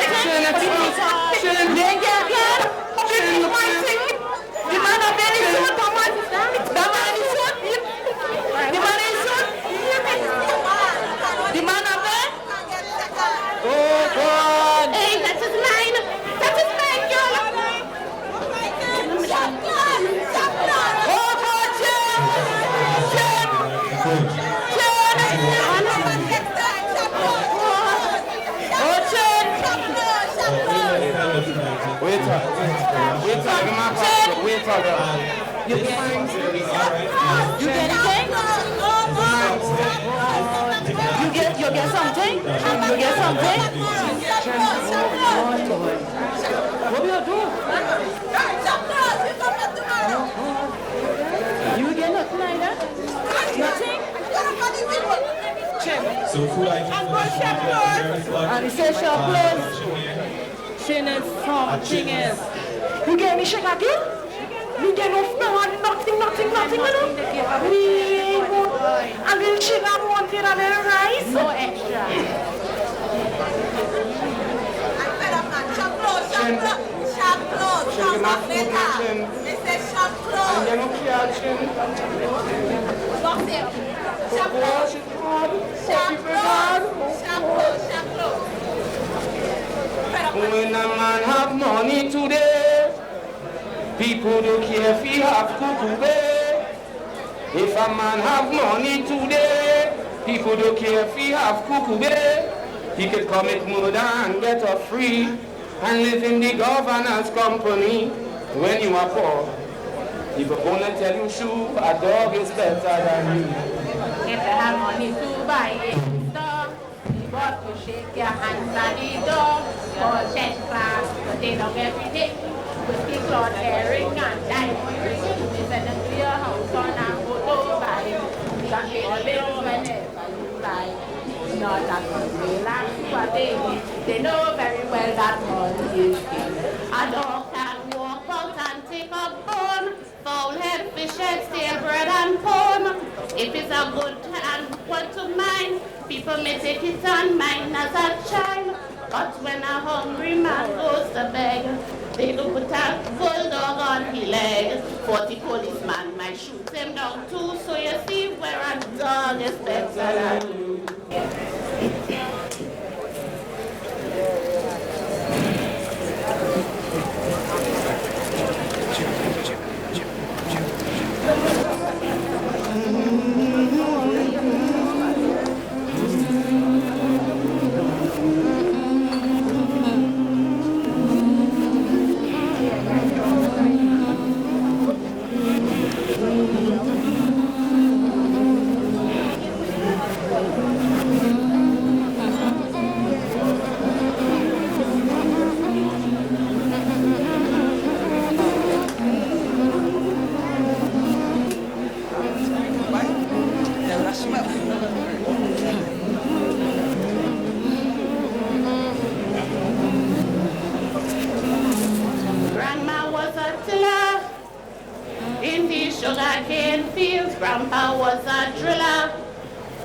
You get something? You get something? What will you do? You get nothing either? Nothing? So food And he says shop closed. Chin is something else. You get me shake again? You get no flour, nothing, you know? A little sugar, one thing, a little rice. No extra. Shake my food, my chin. And you're not catching. Wash it hard. When a man have money today, people don't care if he have cuckoo. If a man have money today, people don't care if he have cuckoo. He could commit murder and get off free and live in the governor's company. When you are poor, people gonna tell you, shoe, a dog is better than you. If you have money to buy a dog, you got to shake your hands at the dog. Or chest class, but they don't everything. With the cloth herring and diamond ring. They send them to your house on a photo by. You can pay the bill whenever you like. Not that they like what they know very well that money is king. A dog can walk out and take a bone. Foul head, fish head, stale bread and bone. If it's a good and what to mind, people may take it on mine as a child. But when a hungry man goes to beg, they do put a bulldog on his leg. 40 policemen might shoot him down too, so you see where a dog is better than you. Grandma was a tiller in the sugarcane fields. Grandpa was a driller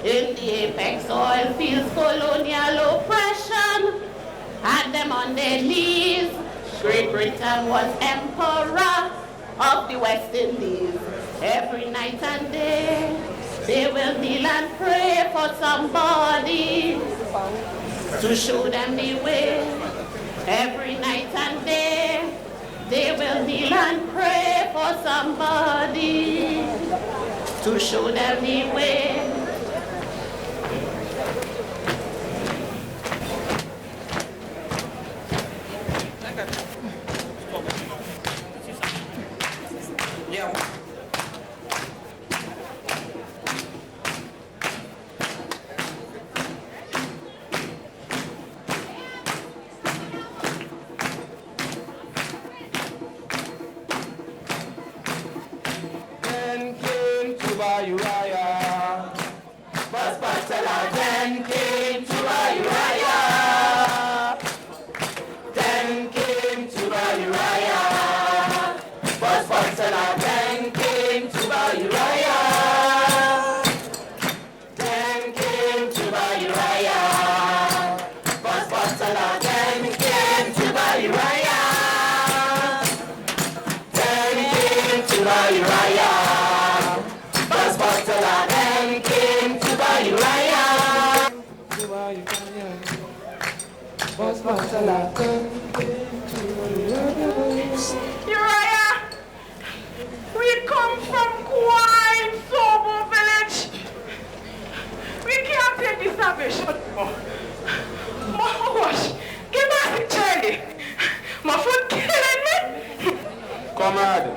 in the apex oil fields. Colonial oppression had them on their knees. Great Britain was emperor of the West Indies. Every night and day they will kneel and pray for somebody to show them the way. Every night and day they will kneel and pray for somebody to show them the way. Then came to Uriah. But Butler then came to Uriah. Then came to Uriah. But Butler then came to Uriah. Then came to Uriah. But Butler then came to Uriah. Then came to Uriah. But Butler then came to Uriah. But Butler then came to Uriah, we come from quite sober village. We can't take this salvation more. My gosh, give us the journey. My foot killing me. Comrade,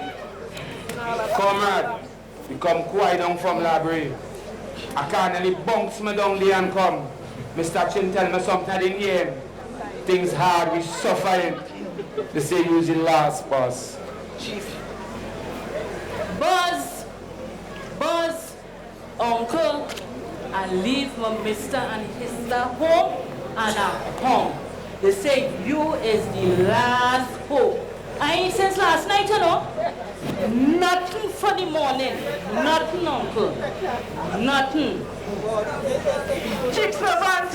we come quite down from library. I can't really bounce me down there and come. Mr. Chin tell me something I didn't hear him. Things hard, we suffering. They say use the last bus. Buzz, uncle, and leave my Mr. and Sister home and I'm home. They say you is the last hope. I ain't since last night, you know. Nothing for the morning. Nothing, uncle. Nothing. Chief servant,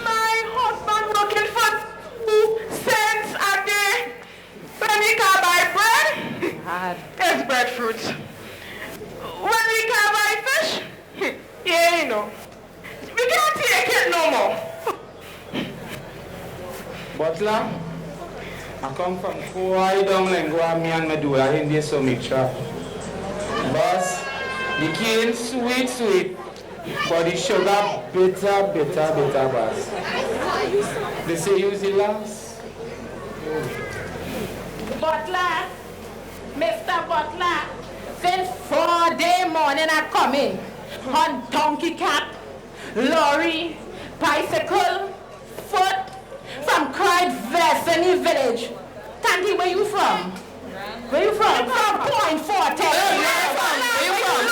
my husband working for 2 cents a day. we can't buy bread, it's breadfruit. When we can't buy fish, yeah, you know, we can't take it no more. Butler, I come from quite down Lengua, me and Medulla in this so mixture. Boss, the cane sweet, but the sugar bitter, boss. They say use the last. Butler, Mr. Butler, since 4-day morning I come in on donkey cap, lorry, bicycle, foot, from Clyde Vesony village. Tanti, where you from? Where you from? From Point Forte. Where you from?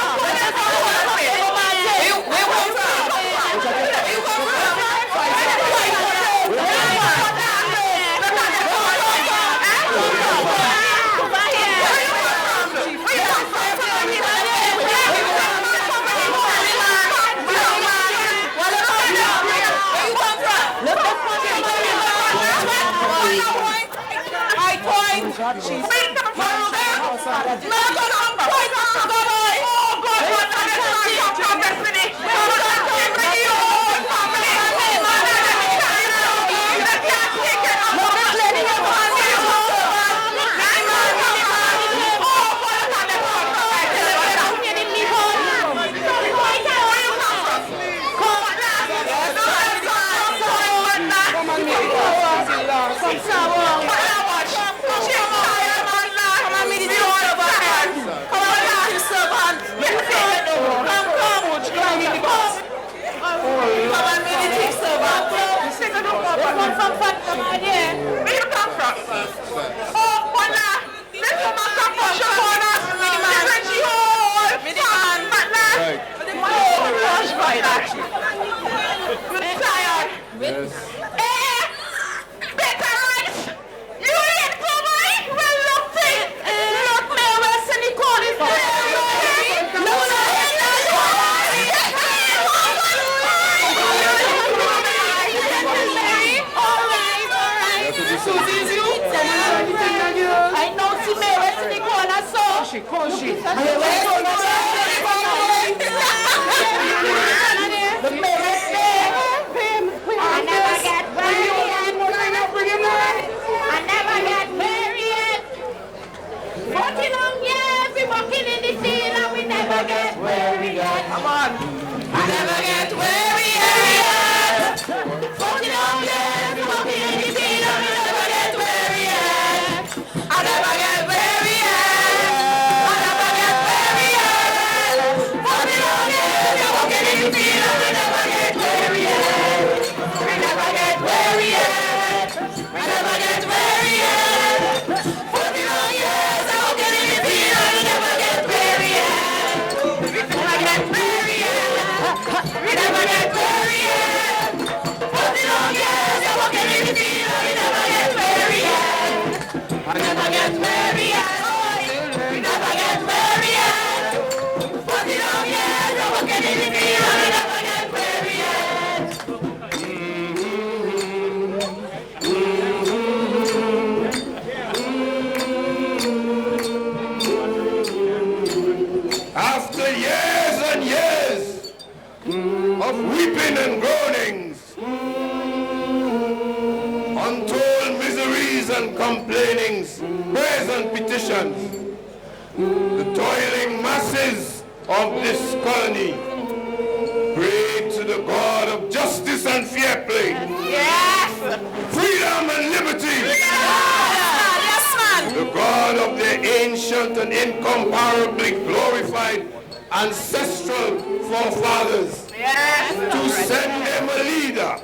After years and years of weeping and groanings, untold miseries and complainings, prayers and petitions, the toiling masses of this colony pray to the God of justice and fair play, freedom and liberty, the God of their ancient and incomparably glorified ancestral forefathers, to send them a leader.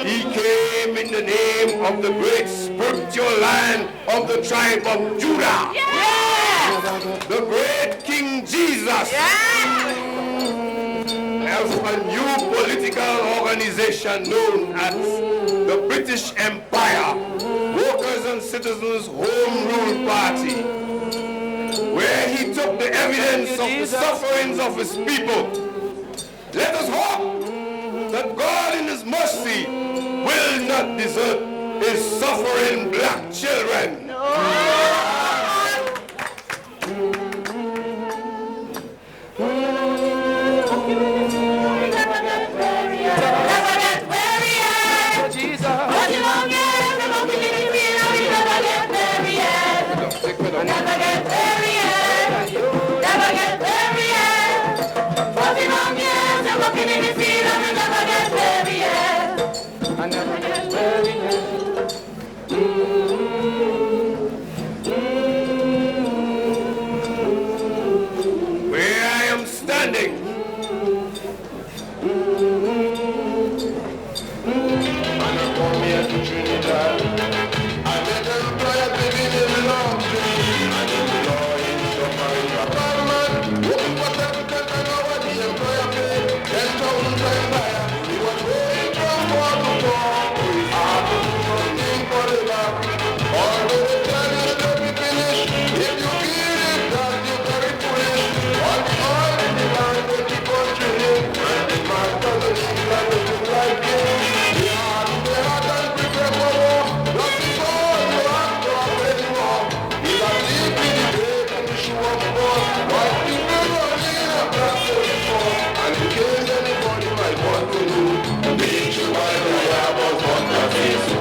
He came in the name of the great spiritual lion of the tribe of Judah, the great King Jesus, of a new political organization known as the British Empire Workers and Citizens Home Rule Party, where he took the evidence of the sufferings of his people. Let us hope that God in his mercy will not desert his suffering black children. Where I am standing, and I come here to Trinidad. I met an employer living in the laundry, and employing suffering a bad man. Working for 7 cents an hour, the employer paid 10,000 times higher. He was going from war to war. I do something for the back. Although the time is not finished, if you feel it, that you're very foolish. All the oil in the land will keep on drilling, and the man doesn't seem like looking like him. They had and prepare for war. Not before you have to already war. He got deep in the break and the shoe of war. While people running across the before. And in case anybody might want to know, the nature why the air was what I say so.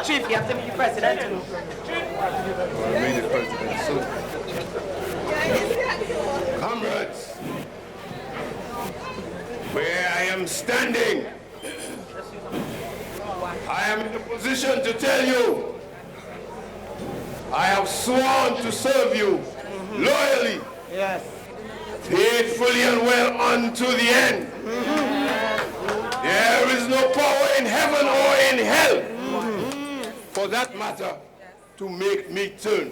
Chief, you have to meet the president. Meet the president soon. Comrades, where I am standing, I am in a position to tell you, I have sworn to serve you loyally, faithfully and well unto the end. There is no power in heaven or in hell, for that matter, to make me turn.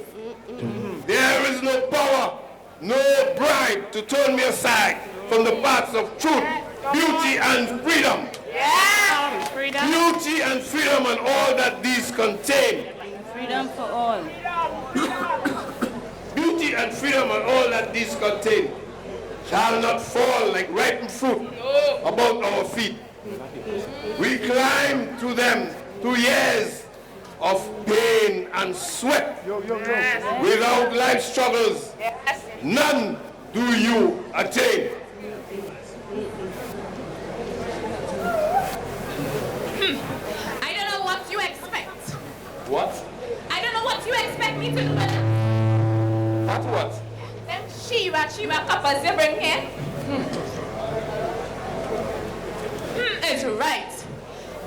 There is no power, no bribe to turn me aside from the paths of truth, beauty and freedom. Beauty and freedom and all that these contain. Freedom for all. Beauty and freedom and all that these contain shall not fall like ripened fruit about our feet. We climb to them through years of pain and sweat. Without life struggles, none do you attain. I don't know what you expect. What? I don't know what you expect me to do. What? Them Shiva couples you bring here. It's right.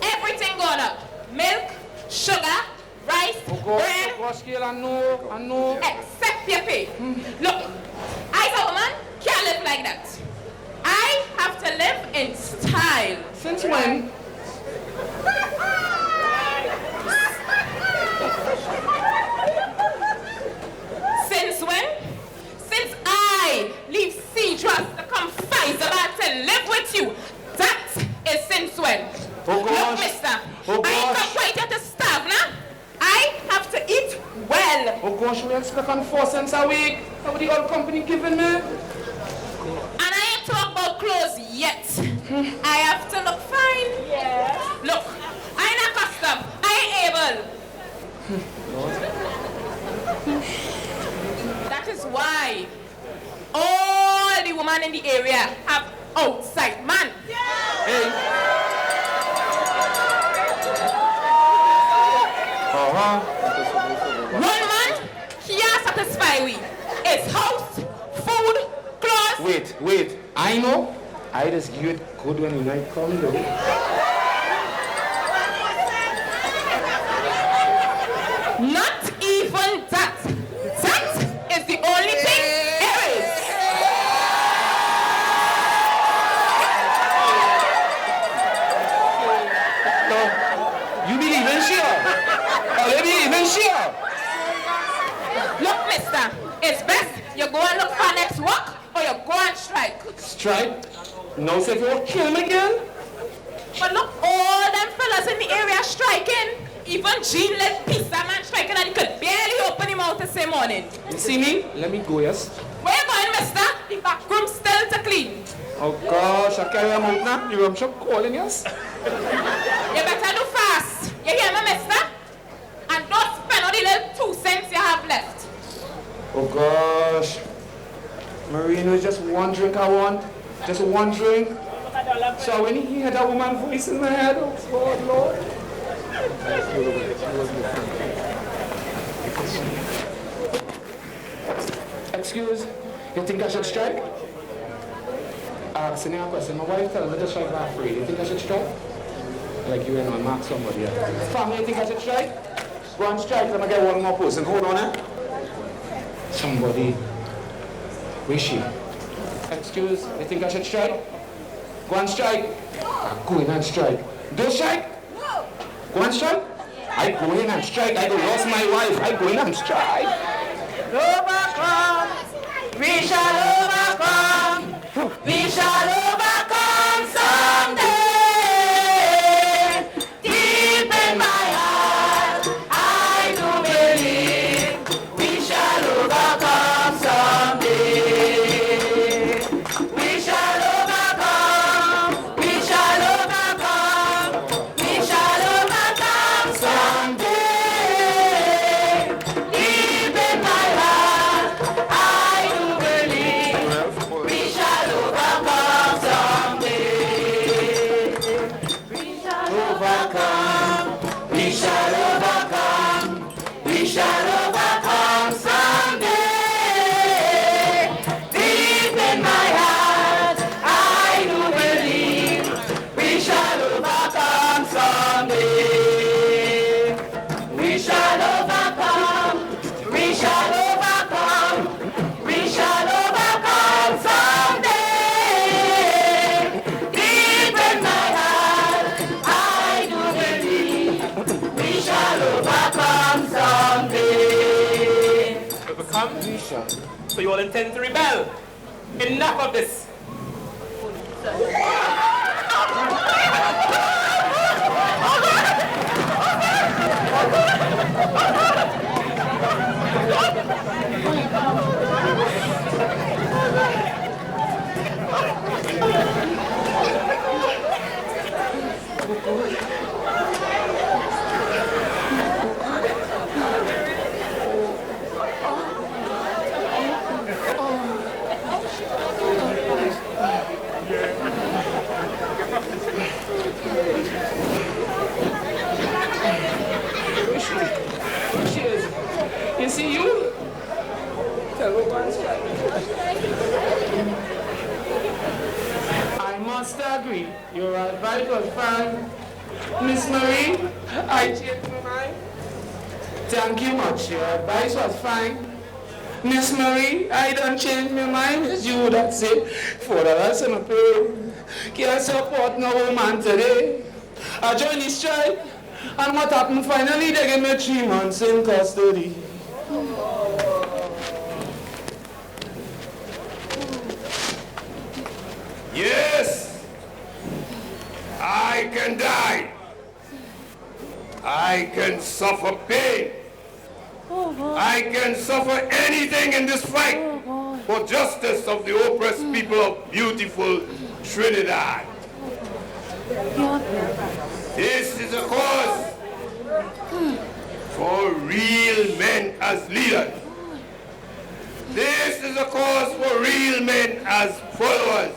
Everything gone up. Milk, sugar, rice, bread. Except your pay. Look, I as a woman can't live like that. I have to live in style. Since when? Since when? Since I leave Cedras to come Fyzabad to live with you. That is since when. Look, mister, I ain't come quite here to starve now. I have to eat well. Oh gosh, we expect on 4 cents a week. That's what the old company giving me. And I ain't talk about clothes yet. I have to look fine. Yeah. Look, I ain't accustomed. I ain't able. That is why all the women in the area have outside man. Hey. One man can't satisfy we. It's house, food, clothes. Wait. I know. I just give it good when the night comes, though. Not even that. That is the only thing there is. No, you believe in sure? Oh, you believe in sure? Look, mister, it's best you go and look for next work or you go and strike. Strike? No, say if you will kill me again? But look, all them fellas in the area striking. Even Jean let Fyzabad striking and he could barely open him out to say morning. You see me? Let me go, yes? Where you going, mister? The back room still to clean. Oh gosh, I carry him out now. The room shop calling, yes? You better do fast. You hear me, mister? And don't spend all the little 2 cents you have left. Oh gosh. Marino, just one drink I want. Just one drink. So when he heard that woman's voice in my head, oh God, Lord. Excuse, you think I should strike? Asking you a question. My wife tells me to strike for free. You think I should strike? Like you and my mark somebody. Yeah. Family, you think I should strike? Go and strike. Let me get one more person. Hold on, eh? Somebody. Where is she? Excuse, you think I should strike? Go and strike. Go in and strike. Don't strike? No. Go and strike? I go in and strike. I go lost my wife. I go in and strike. Overcome. We shall overcome. We shall overcome someday. Deep in my heart, I do believe we shall overcome someday. We shall overcome. We shall overcome. We shall overcome someday. Deep in my heart, I do believe we shall overcome someday. We shall overcome. We shall overcome. We shall overcome someday. Deep in my heart, I do believe we shall overcome someday. We shall overcome. We shall overcome. We shall overcome someday. Deep in my heart, I do believe we shall overcome someday. Overcome? So you all intend to rebel? Enough of this. Where she is? You see you? Tell her one strike. I must agree. Your advice was fine. Miss Marie, I changed my mind. Thank you much. Your advice was fine. Miss Marie, I don't change my mind. It's you that say, $4 in a pay. Can't support no woman today. I joined the strike. And what happened finally? They gave me 3 months in custody. Yes, I can die. I can suffer pain. I can suffer anything in this fight for justice of the oppressed people of beautiful Trinidad. This is a cause for real men as leaders. This is a cause for real men as followers.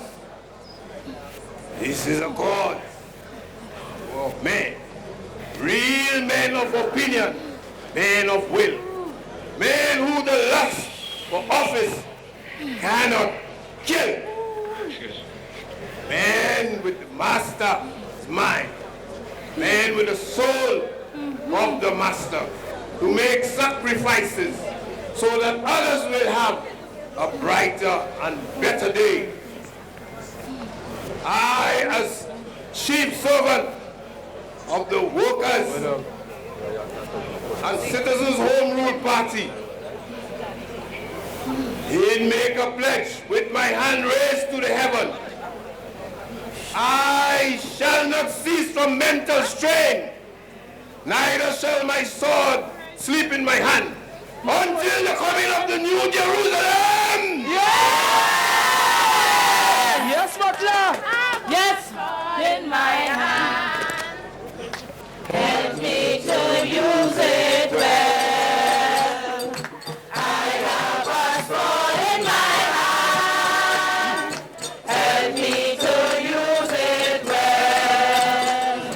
This is a cause for men, real men of opinion, men of will, men who the lust for office cannot kill. man with the master's mind, man with the soul of the master, to make sacrifices so that others will have a brighter and better day. I, as chief servant of the Workers and Citizens Home Rule Party, did make a pledge with my hand raised to the heaven. I shall not cease from mental strain, neither shall my sword sleep in my hand, until the coming of the New Jerusalem! Yeah! Yes, Butler! Yes! In my hand. Help me to use it well. I have a sword in my hand. Help me to use it well.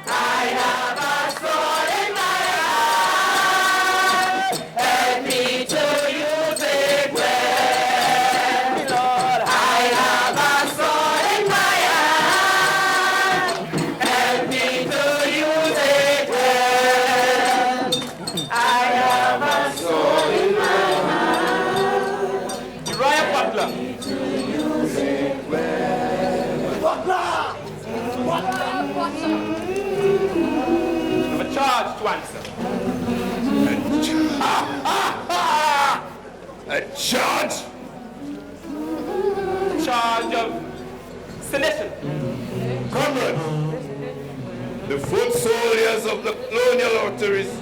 I have a sword in my hand. Help me to use it well. Lord, I have a sword in my hand. Help me to use it well. I have a sword in my hand. Uriah Butler. Of a charge to answer. A charge? Charge of sedition. Comrades, the foot soldiers of the colonial authorities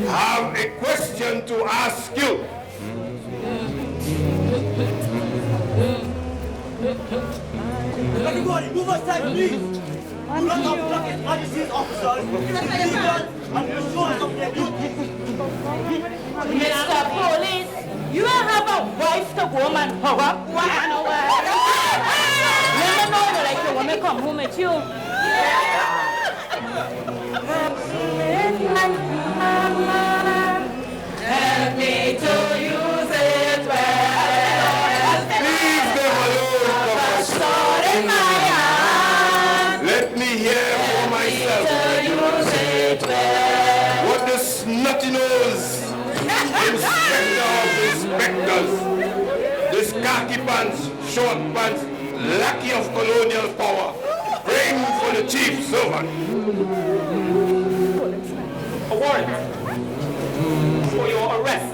have a question to ask you. Everybody, move aside, please. Do not obstruct His Majesty's officers, illegal and pursuers of their duty. Mr. Police, you have a wife to go home and hug up. Let me know you like you want me to come home with you. Help me to use it well. Leave them alone, sword in my hand. Let me hear for myself Use it well. what the snotty-nosed inspector of inspectors, this khaki pants, short pants, lackey of colonial power, bring for the chief servant. A warrant for your arrest.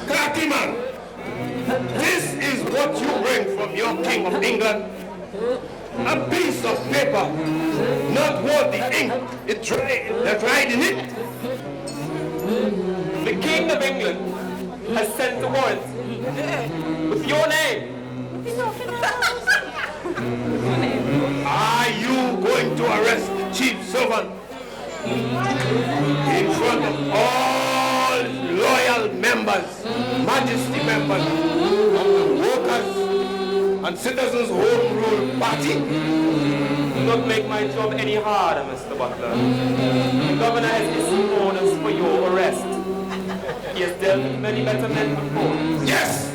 Khaki man, this is what you bring from your King of England. A piece of paper, not worth the ink that dried in it. The King of England has sent a warrant with your name. Are you going to arrest the chief servant in front of all loyal members, Majesty members of the Workers and Citizens Home Rule Party? Do not make my job any harder, Mr. Butler. The governor has issued orders for your arrest. He has dealt with many better men before. Yes!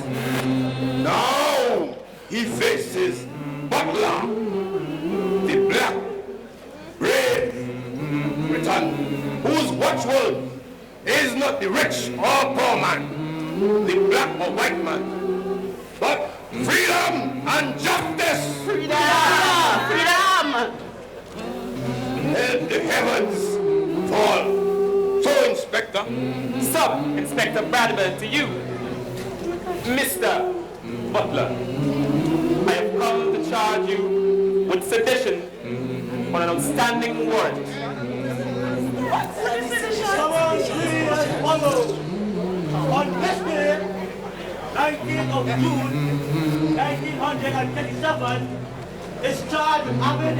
Now he faces Butler, the black, brave Briton, whose watchword is not the rich or poor man, the black or white man, but freedom and justice. Freedom! Freedom! Let the heavens fall. So, Inspector. Sub-Inspector Bradburn to you, Mr. Butler. I have come to charge you with sedition on an outstanding warrant. Someone please as follows. On this day, 19th of June, 1937, is charged with having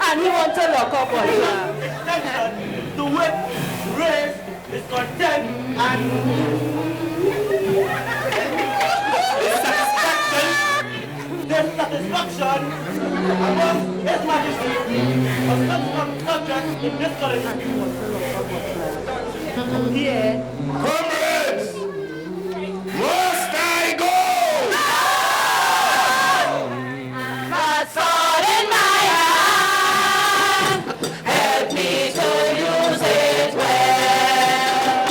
And he wants to lock up on you. extension to which race is contempt and Satisfaction satisfaction among His Majesty of such subjects in this college. Here. Comrades, must I go? My sword in my hand, help me to use it well.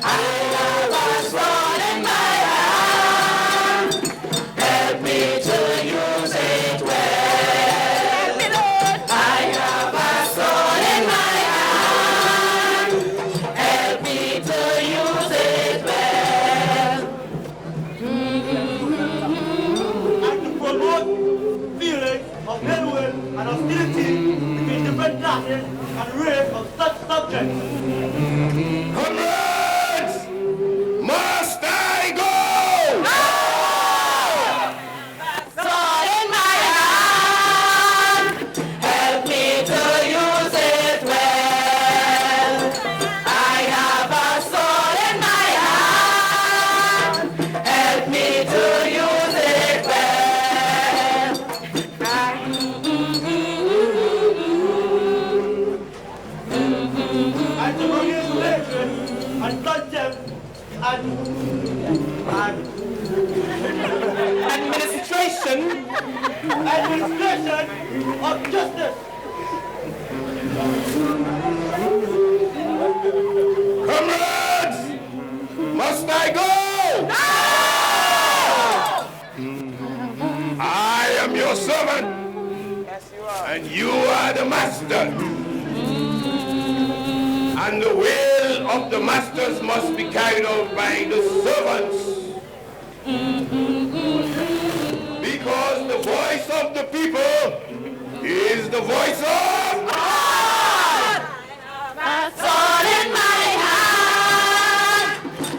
I have a sword in my hand, help me to use it well. I have a sword in my hand, help me to use it well. And to promote feelings of ill-will and hostility between different classes and race of such subjects. Comrades, must I go? Sword in my hand, help me to use it well. I have a sword in my hand, help me to use it well. And to bring insulation and contempt and Administration of justice. Comrades, must I go? I am your servant, and you are the master. And the will of the masters must be carried out by the servants. Because the voice of the people is the voice of God. My sword in my hand,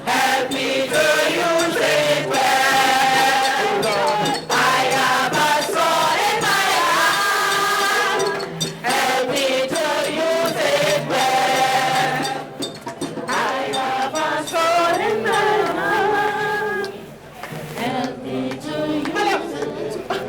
help me to use it well. I have a sword in my hand, help me to use it well. I have a sword in my hand, help me to use it well.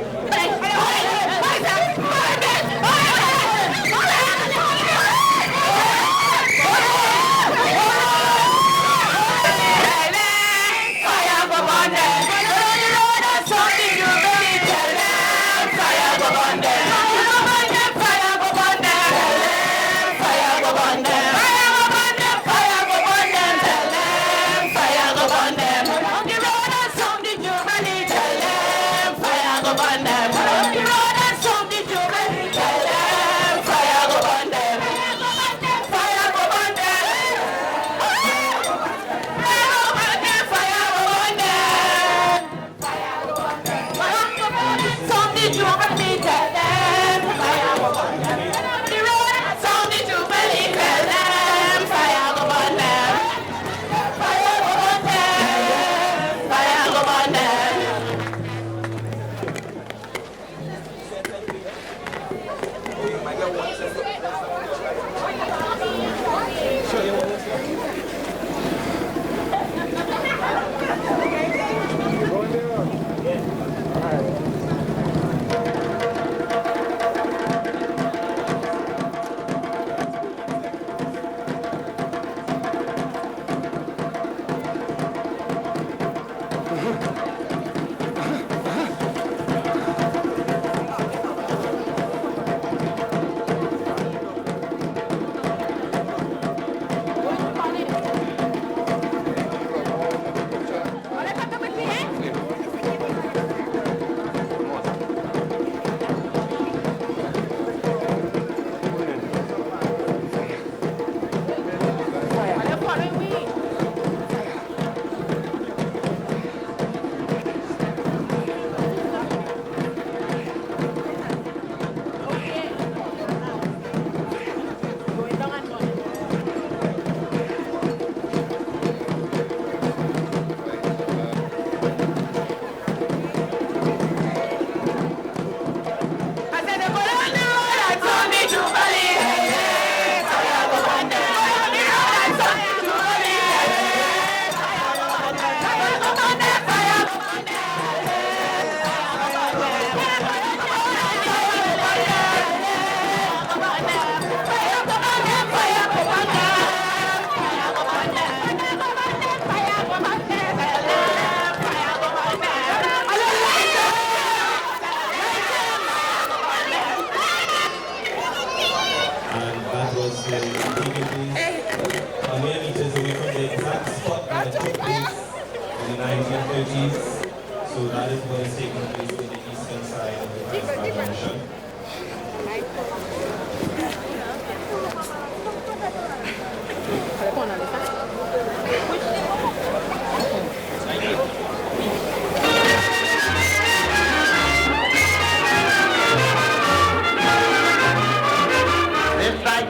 A mere meters away from the exact spot where it took place in the 1930s. So that is what is taking place in the eastern side of the Fyzabad Junction.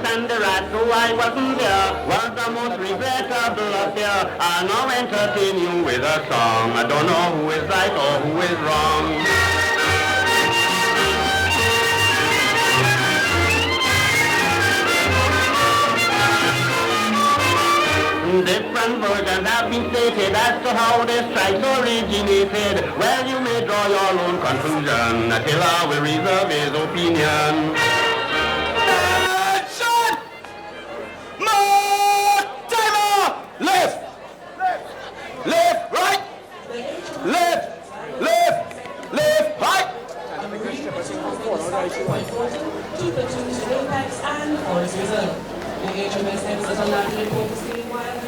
And the rat, though I wasn't there, was the most regrettable affair. I'll now entertain you with a song. I don't know who is right or who is wrong. Different versions have been stated as to how the strikes originated. Well, you may draw your own conclusion. Attila will reserve his opinion. Two platoons to Apex and Forest Reserve. The HMS Nemesis on that report is being wild.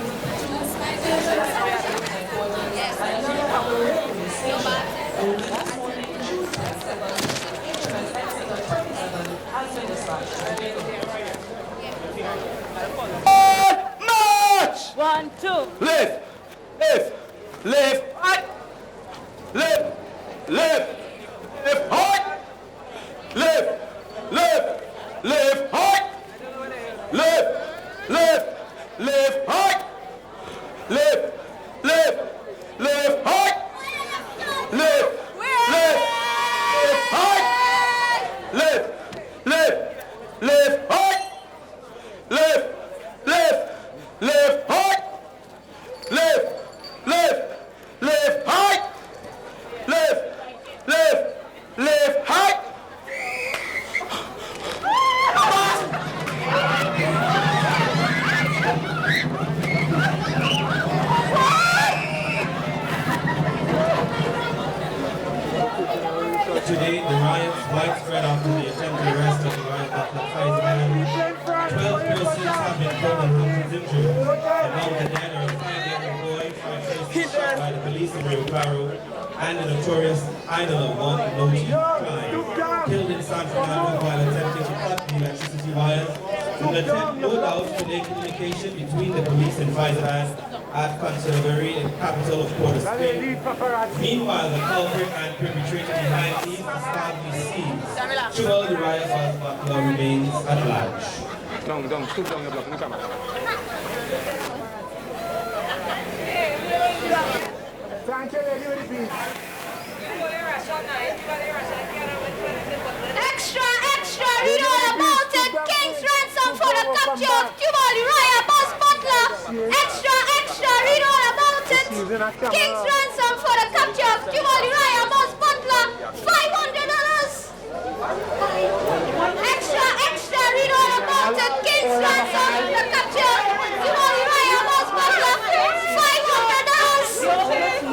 March! 1, 2. Lift! Lift! Lift! Right! Lift! Lift! Lift! Hard! Lift! Lift! Lift! Hard! Lift! Lift! Lift! Hard! Lift! Lift! Lift! Hard! Lift! Lift! Lift! Hard! Lift! Lift! Lift! Hard! Lift! Lift! Lift! Hard! Lift! Lift! Lift! Hard! Lift! Lift! Lift! Hard! Today, the riots widespread after the attempted arrest of the riot Butler Fyzabad. 12 persons have been killed and hundreds injured. Among the dead are a 5-year-old boy, 5 cases shot by the police in Rio Claro, and the notorious idol of one, Noti Klein, killed in San Fernando while attempting to cut the electricity wires. An attempt, no doubt, to lay communication between the police and Fyzabad at Conservatory in the capital of Port of Spain. Meanwhile, the culprit and perpetrator behind these is sadly seized. Throughout the riot, Butler remains at large. Stood down the block in the camera. Extra, extra, read all about it. King's ransom for the capture of Cuba, the riot boss Butler. Extra, extra, read all about it. King's ransom for the capture of Cuba, the riot boss Butler. $500. Extra, extra, read all about it. King's ransom for the capture of Cuba, the riot boss Butler. $500. This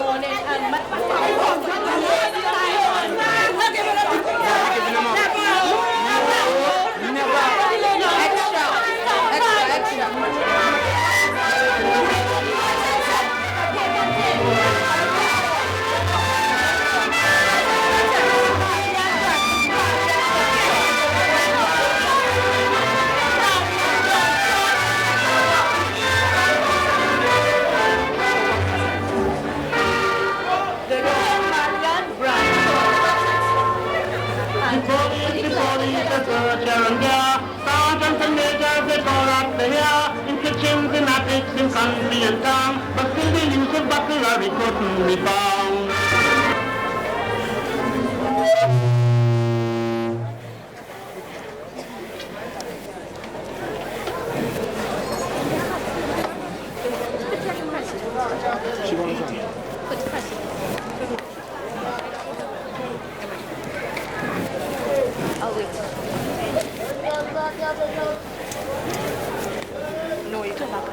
morning and sergeants and majors, they all up the hair, in kitchens, in attics, in country and town, but still the use of Butler couldn't be found. She wants one. I'll wait. No, you come back.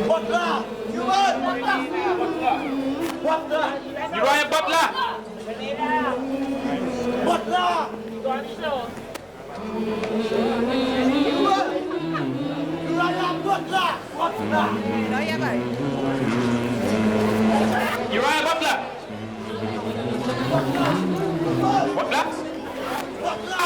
Butler! You won! Butler! Uriah Butler! Butler! You won! Uriah Butler! Butler! Uriah Butler! Butler?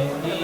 In the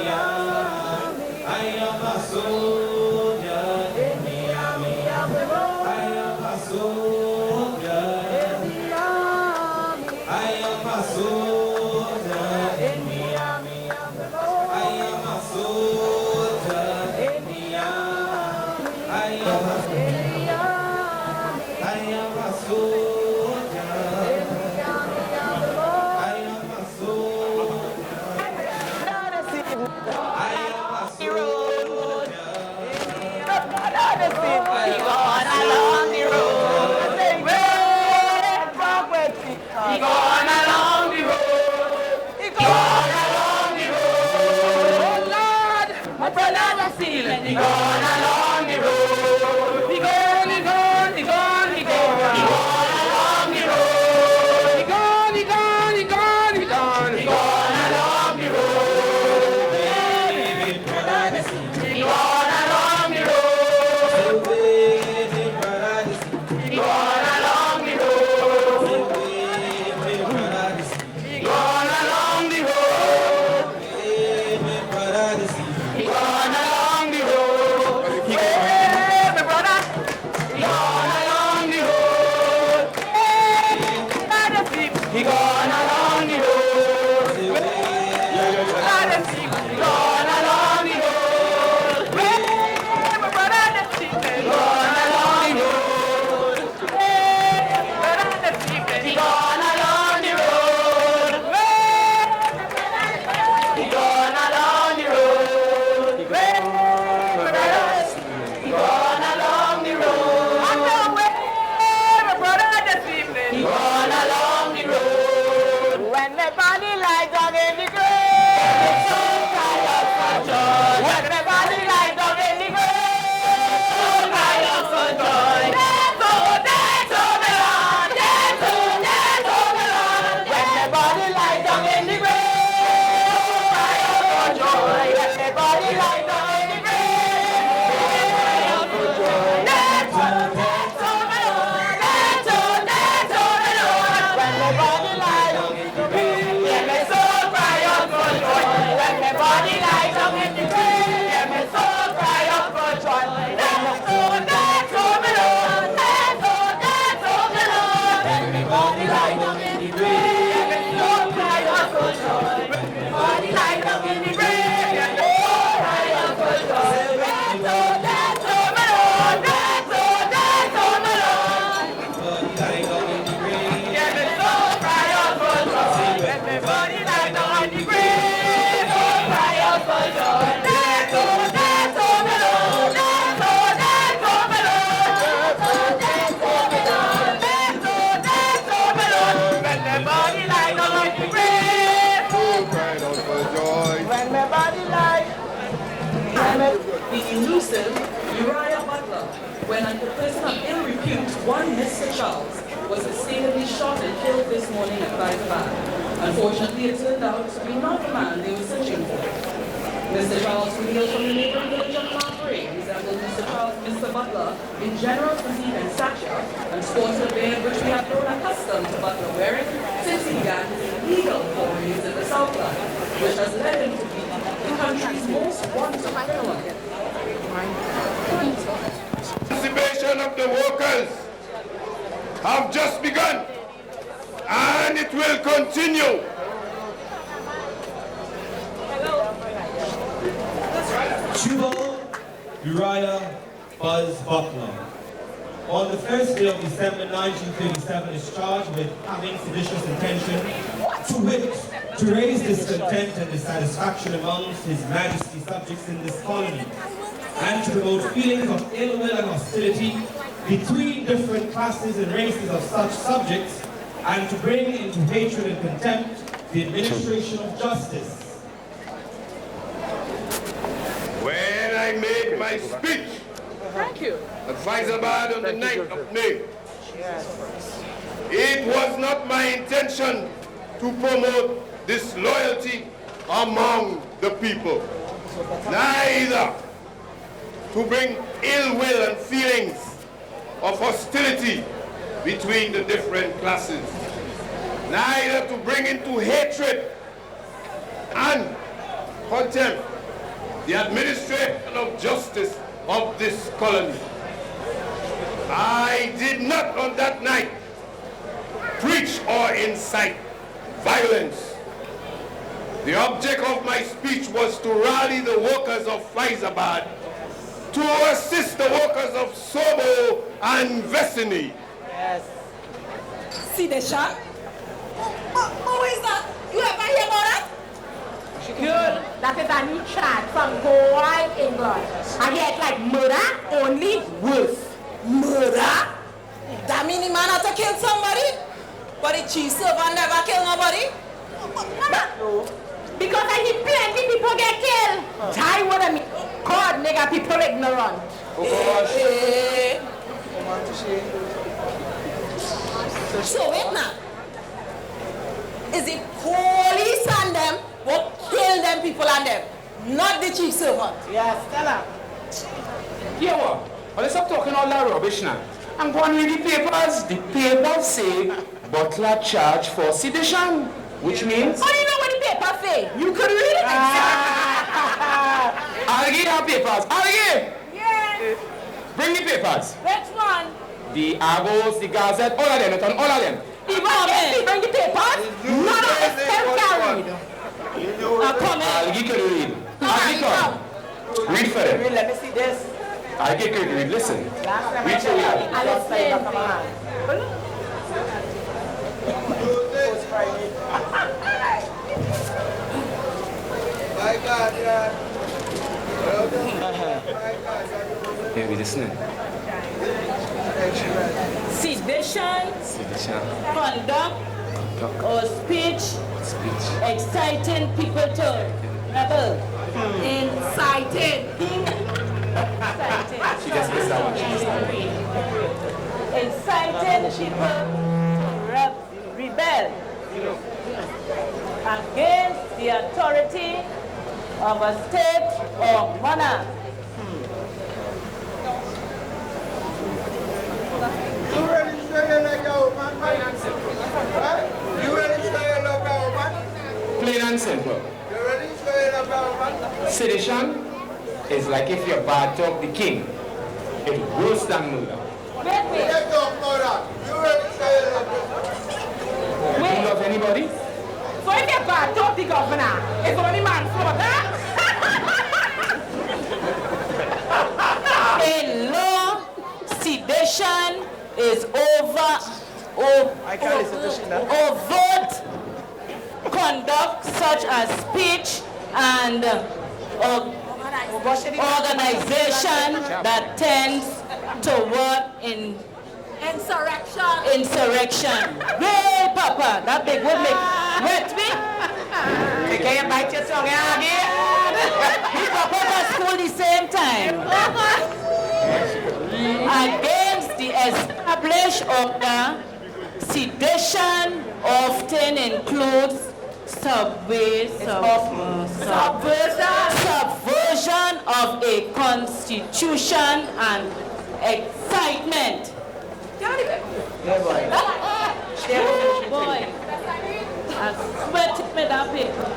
he gone along the road. He gone, he gone, he gone, he gone. He gone along the road. He gone, he gone, he gone, he gone. He gone along the road. He gone along the road. He gone along the road. He gone along the road. He gone along the road. Hey, my brother. He gone along the road. Hey, he gone along the road. He gone along the road. Hey, my brother. He gone along the road. Hey, brother. He gone along the road. He gone along the road. He gone along the road. On the way, my brother, this evening. He gone along the road. When the body lies down in the grave, so cry out for joy. When the body lies down in the grave, so cry out for joy. Death, oh, my Lord. Death, oh, my Lord. When the body lies down in the grave, so cry out for joy. When the body lies down in the grave, cry out for joy. Death, oh, my Lord. Death, oh, my Lord. When the body lies down in the grave, let me so cry out for joy. When the body lies down in the grave, let me so cry out for joy. Death, oh, my Lord. Death, oh, my Lord. When the body lies down in the grave, let me so cry out for joy. When the body lies down in the grave, let me so cry out for joy. Death, oh, my Lord. Death, oh, my Lord. Let me so cry out for joy. When the body lies down in the grave, so cry out for joy. Death, oh, my Lord. Death, oh, my Lord. Death, oh, my Lord. Death, oh, my Lord. When the body lies down in the grave, so cry out for joy. When the body lies. The elusive Uriah Butler, when under person of ill repute, one Mr. Charles, was mistakenly shot and killed this morning at Fyzabad. Unfortunately, it turned out to be not the man they were searching for. Mr. Charles, who hails from the neighboring village of Marbury, resembled Mr. Butler in general physique and stature, and sports a beard which we have grown accustomed to Butler wearing since he began his illegal forays in the Southland, which has led him to be the country's most wanted criminal. Emancipation of the workers have just begun, and it will continue. Jubal Uriah Buzz Butler, on the first day of December 1937, is charged with having seditious intention to raise discontent and dissatisfaction amongst His Majesty's subjects in this colony, and to promote feelings of ill will and hostility between different classes and races of such subjects, and to bring into hatred and contempt the administration of justice. When I made my speech at Fyzabad on the 9th of May, it was not my intention to promote disloyalty among the people, neither to bring ill will and feelings of hostility between the different classes, neither to bring into hatred and contempt the administration of justice of this colony. I did not on that night preach or incite violence. The object of my speech was to rally the workers of Fyzabad, to assist the workers of Sobo and Vesini. Yes. See the shot? Who is that? You ever hear about that? Girl, that is a new chant from Hawaii, England. And here it's like murder, only worse. Murder? That mean the man had to kill somebody? But the chief servant never kill nobody? No. Because I see plenty people don't get killed. Die with me. God, nigga, people ignorant. So wait now. Is it police and them what kill them people and them? Not the chief servant. Yes, tell her. Yeah, what? Well, stop talking all that rubbish now. I'm going to read the papers. The papers say Butler charged for sedition, which means... How do you know what the paper say? You could read it. I'll give you papers. I'll give. Yes. Bring the papers. Which one? The Argos, the Gazette, all of them, all of them. Even if bring the papers, none of it still carried. I'll give you to read. Come. Read for them. Let me see this. I'll give you to read. Listen. Read for you. My God, yeah. Yeah, we listening. Sedition, conduct, or speech, exciting people to rebel. Incited. She just missed that one. Inciting people to rebel against the authority of a state or monarch. You ready to say it like a woman? You ready to say it like a woman? Plain and simple. You ready to say it like a woman? Sedition is like if you bad talk the king. It's worse than murder. Let's talk about that. You ready to say it like a woman? You love anybody? So if you bad talk the governor, it's only manslaughter. In law, sedition is overt conduct such as speech and organization that tends toward insurrection. Hey, Papa, that big would make wet me. You can't bite your tongue out here. He Papa to school the same time. Against the established order, sedition often includes subversion of a constitution and excitement. Boy, I sweat me that paper.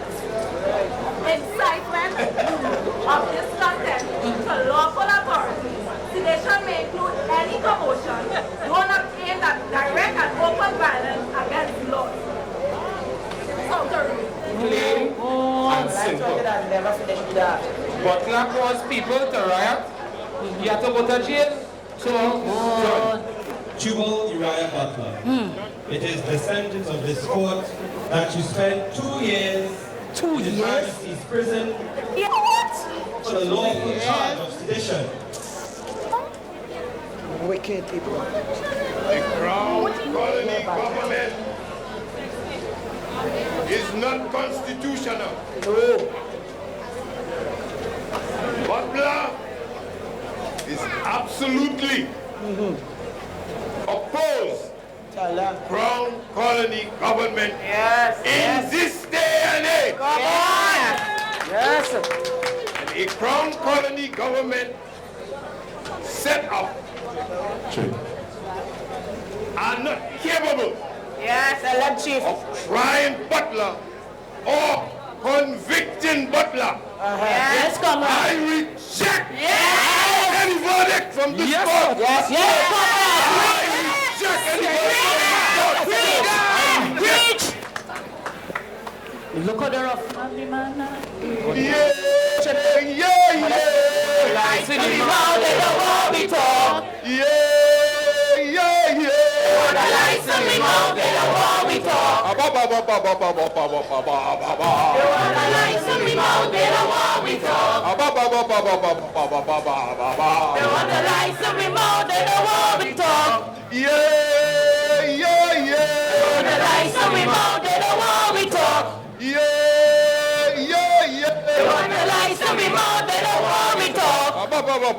Incitement of this content to lawful authority. Sedition may include any commotion known of aimed at direct and open violence against law. Plain and simple. Butler caused people to riot. He had to go to jail. So, Jubal Uriah Butler. It is the sentence of this court that you spend 2 years in His Majesty's prison for the lawful charge of sedition. Wicked people. The Crown Colony government is not constitutional. Butler is absolutely opposed Crown Colony government in this day and age. Come on! Yes. A Crown Colony government set up are not capable of trying Butler or convicting Butler. Yes, come on. I reject any verdict from this court. Yes, I reject any verdict from this court. Look at the rough family man now. Yeah. Lies in the mouth, they don't want me talk. Yeah. Lies in the mouth, they don't want me talk. Lies in the mouth, they don't want me talk. Lies in the mouth, they don't want me talk. Lies in the mouth, they don't want me talk. want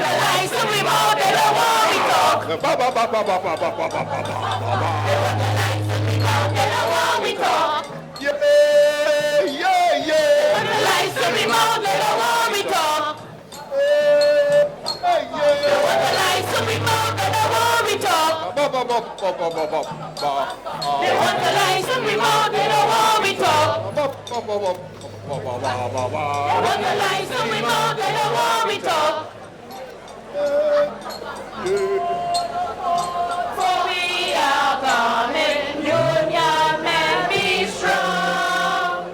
the lights to be more, they don't want me talk. They want the lights to be more, they don't want me talk. Want the lights to be more, they don't want me talk. They want the lights to be more, they don't want me talk. They want the lights to be more, they don't want me talk. They want the lights to be more, they don't want me talk. For we are coming, union men be strong.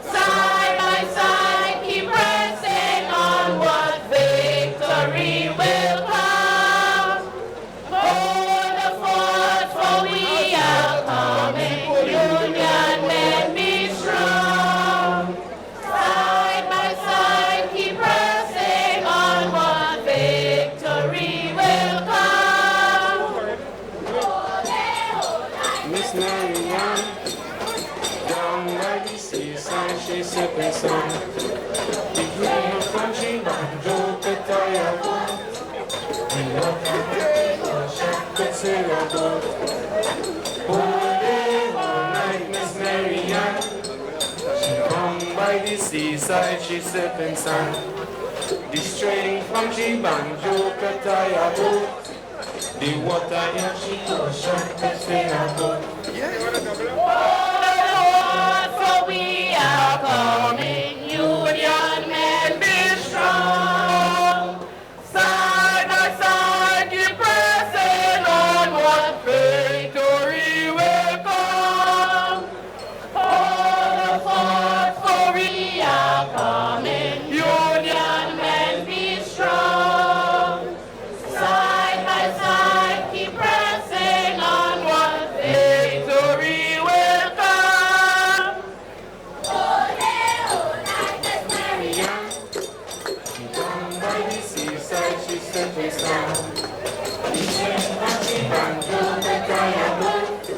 Side by side, keep pressing onward, victory will come. Hold the fort, for we are coming, union men be strong. Side by side, keep pressing onward, victory will come. Miss Marianne, down by the seaside, she sipping sun. The green country banjo could tie a boat. And what a happy ocean could sail a boat. All day, all night, Miss Marianne. She come by the seaside, she sipping sun. The string from she banjo could tie a boat. The water in she ocean could sail a boat. For we are coming, union men be strong. Side by side, keep pressing onward, victory will come. Hold the fort, for we are coming, union men be strong. Side by side, keep pressing onward, victory will come. She come by the seaside, she sipping sun. The string from she banjo could tie a boat.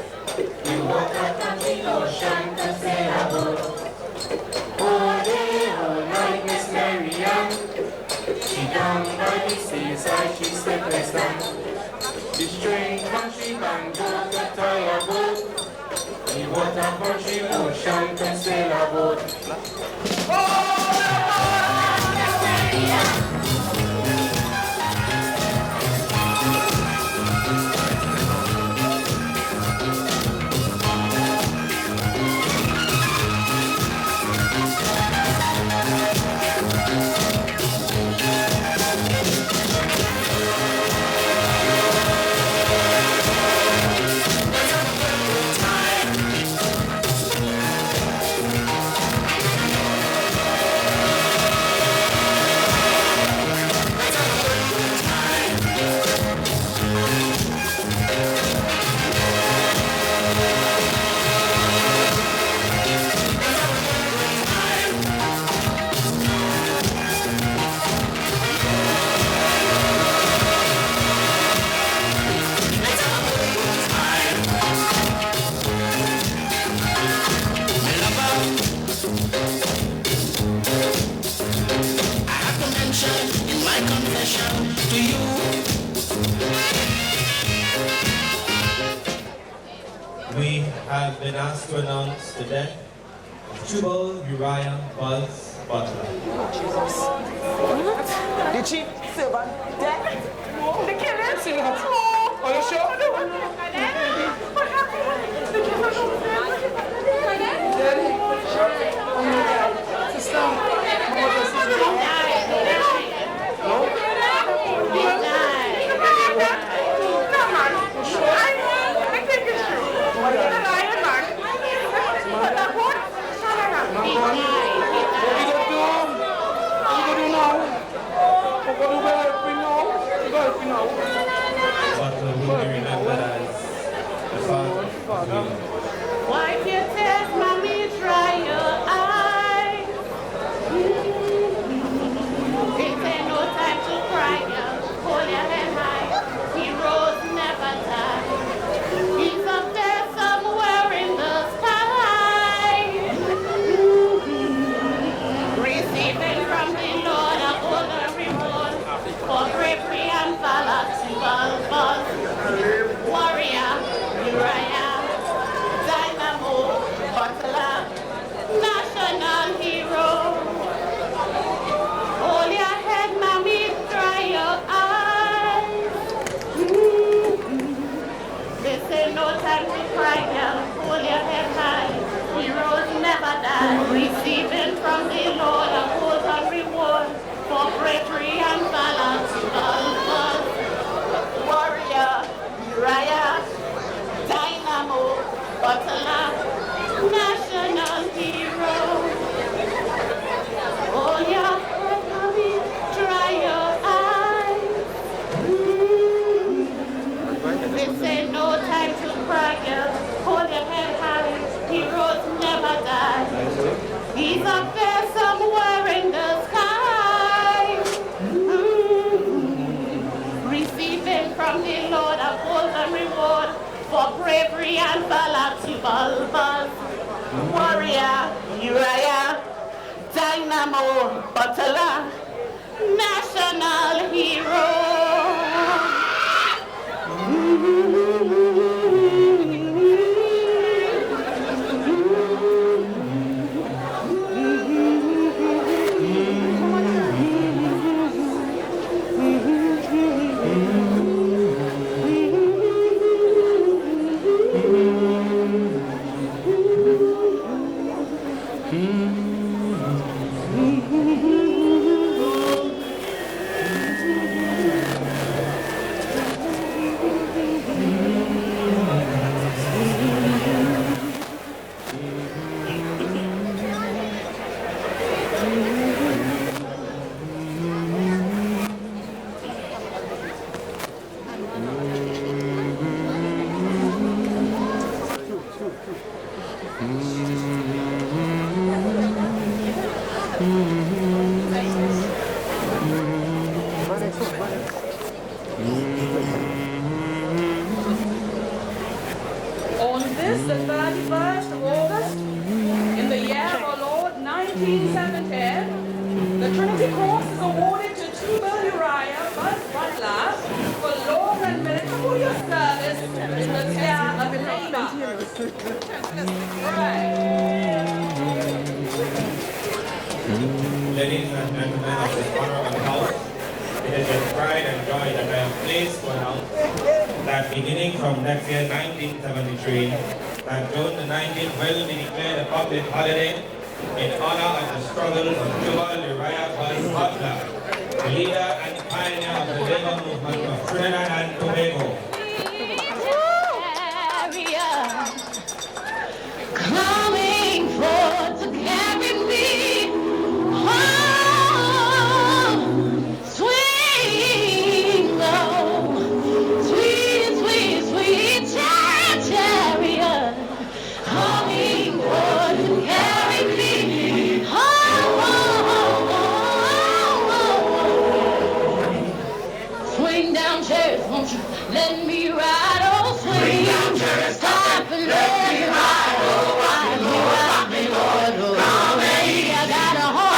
The water from the ocean could sail a boat. All day, all night, Miss Marianne. She come by the seaside, she sipping sun. The string from she banjo could tie a boat. The water from she ocean could sail a boat. We have been asked to announce the death of Jubal Uriah Buzz Butler. The chief servant dead? The killer? See that? Oh, Are you sure? what happened? The killer Oh my God. Sister, what was his name? No? I think it's true. What is it? I am not. But that what? What are you going to do? What are you going to do now? What are you going to do now? You got to know. Butler will be remembered as the father of freedom. Wipe your tears, mommy, dry your eyes. It ain't no time to cry, girl. Hold your head high. Heroes never die. He's up there somewhere in the sky. Receiving from the Lord. Bulbul, Warrior, Uriah, Dynamo, Butler, National Hero. On this, the 31st of August, in the year of our Lord 1970, the Trinity Cross is awarded to Tubal Uriah Butler for long and meritorious service in the sphere of labor. Ladies and gentlemen of this honorable house, it is with pride and joy that I am pleased to announce that beginning from next year, 1973, that June the 19th will be declared a public holiday in honor of the struggles of Tubal Uriah Butler, the leader and pioneer of the labor movement of Trinidad and Tobago. Coming forth to carry me home, sweet low, sweet, sweet, sweet chariot, coming forth to carry me home. Swing down, chairs, won't you let me ride? Oh, swing down, chairs, stop and let me ride. Oh, ride me, Lord. Oh, come and I got a horse.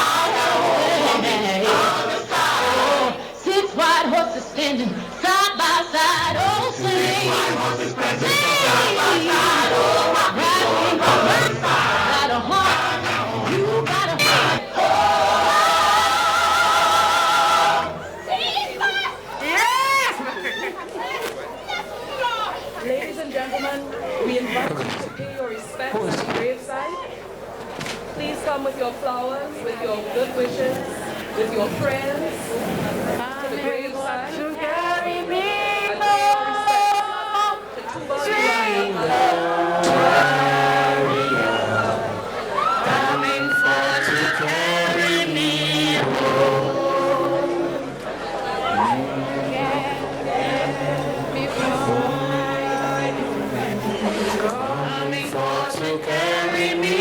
6 white horses standing side by side. Oh, sing. 6 white horses standing side by side. Oh, rock me, Lord. Got a horse. You got a horse. Ladies and gentlemen, we invite you to pay your respects at the graveside. Please come with your flowers, with your good wishes, with your prayers to the graveside. And pay your respects to Tubal Coming forth to carry me home. Coming forth to carry me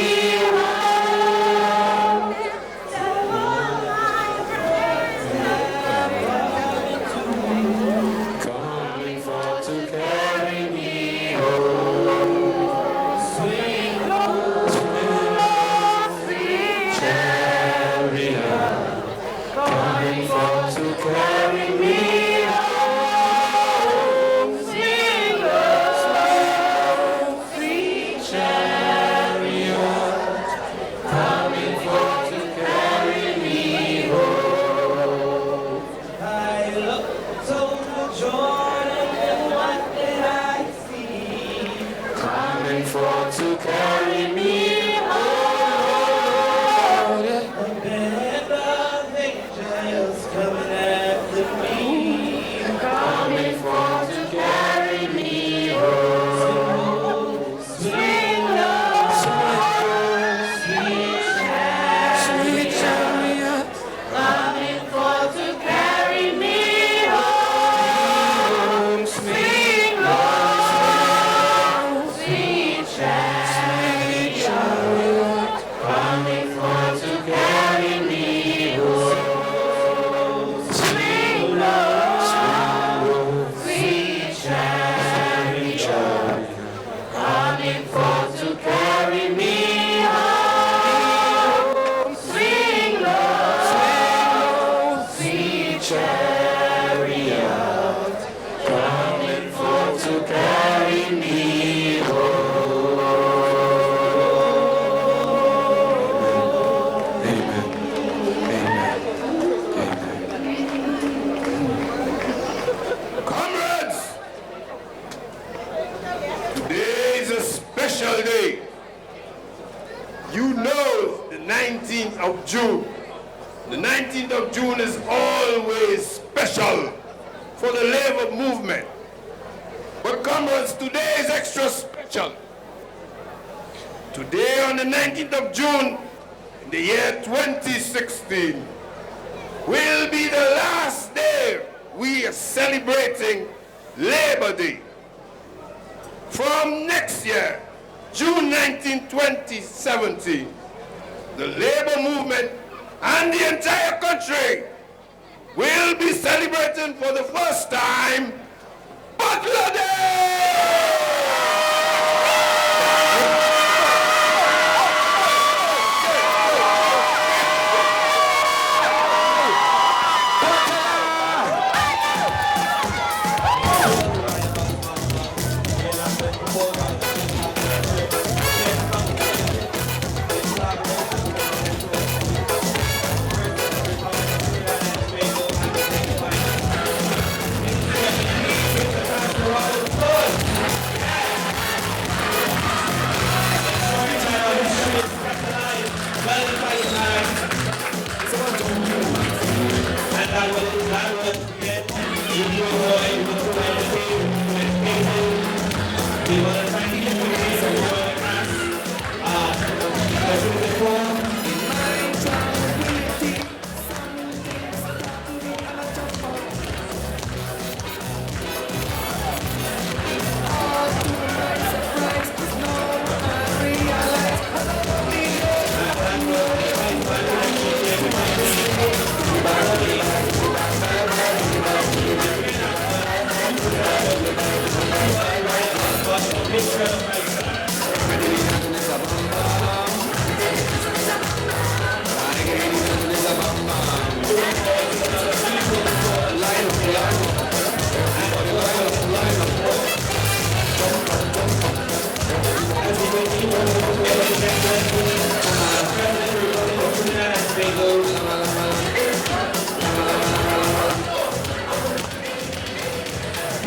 home. To all my friends, 19th of June. The 19th of June is always special for the labor movement. But comrades, today is extra special. Today, on the 19th of June, in the year 2016, will be the last day we are celebrating Labor Day. From next year, June 19, 2017, the labor movement and the entire country will be celebrating for the first time Butler Day!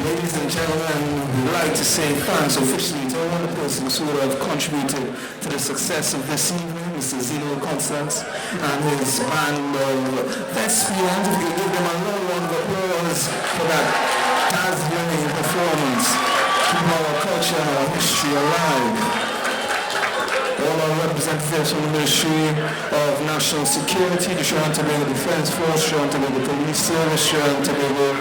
Ladies and gentlemen, we'd like to say thanks officially to all the persons who have contributed to the success of this evening, Mr. Zeno Constance and his band of thespians. If you could give them a long round of applause for that dazzling performance, keep our culture and our history alive. All our representatives from the Ministry of National Security, the Trinidad and Tobago Defense Force, Trinidad and Tobago Police Service, Trinidad and Tobago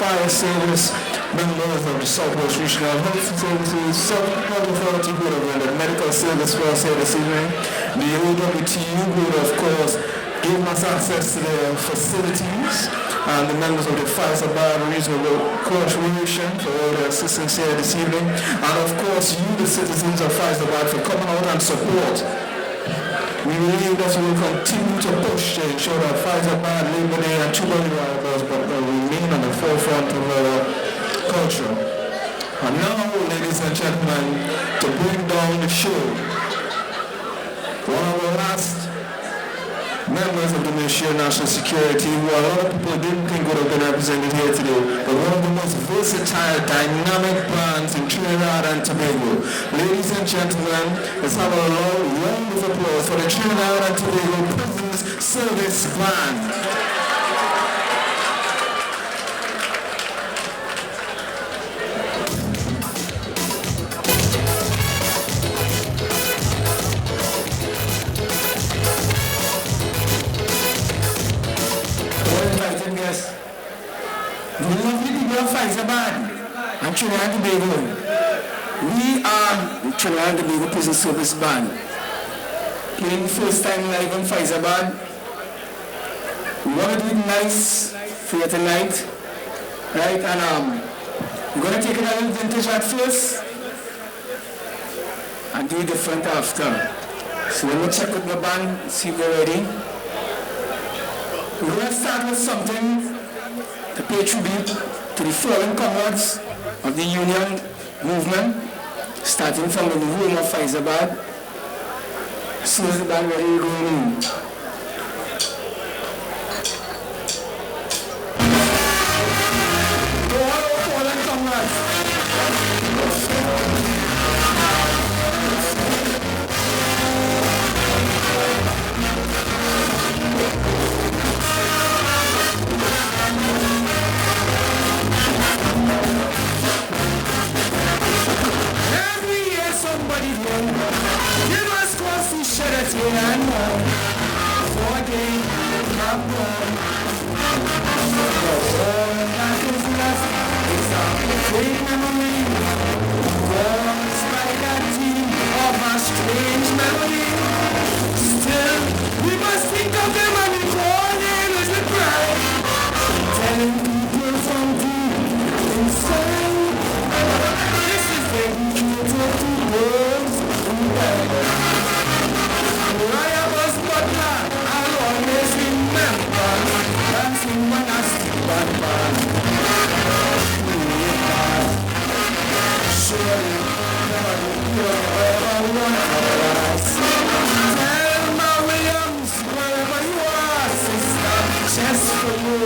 Fire Service, members of the Southwest Regional Health Services, South Health Authority, who have rendered medical service for us here this evening, the OWTU, who of course gave us access to their facilities, and the members of the Fyzabad Regional Corporation for all their assistance here this evening, and of course you, the citizens of Fyzabad, for coming out and support. We believe that we will continue to push to ensure that Fyzabad, Labor Day, and Chubali Riots will remain on the forefront of our culture. And now, ladies and gentlemen, to bring down the show, one of our last members of the Ministry of National Security, who a lot of people didn't think would have been represented here today, but one of the most versatile, dynamic bands in Trinidad and Tobago. Ladies and gentlemen, let's have a round of applause for the Trinidad and Tobago Prisoners Service Band. The lovely people of Fyzabad and Trinidad and Tobago. We are the Trinidad and Tobago Prison Service Band, playing first time live on Fyzabad. We want to do it nice for you tonight, right? And we're going to take it a little vintage at first and do it different after. So let me check with the band, see if they're ready. We're going to start with something to pay tribute to the fallen comrades of the Union movement, starting from the home of Fyzabad. As soon as the band ready, we're going in. To all our fallen comrades. melody. Still, we must think of them and we call them as we cry. Telling people from deep inside, this is dedicated to those who died. Riot was Butler, I'll always remember, dancing when I see Batman. Surely, never ever want for us. Tell my Williams, wherever you are, sister, just for you,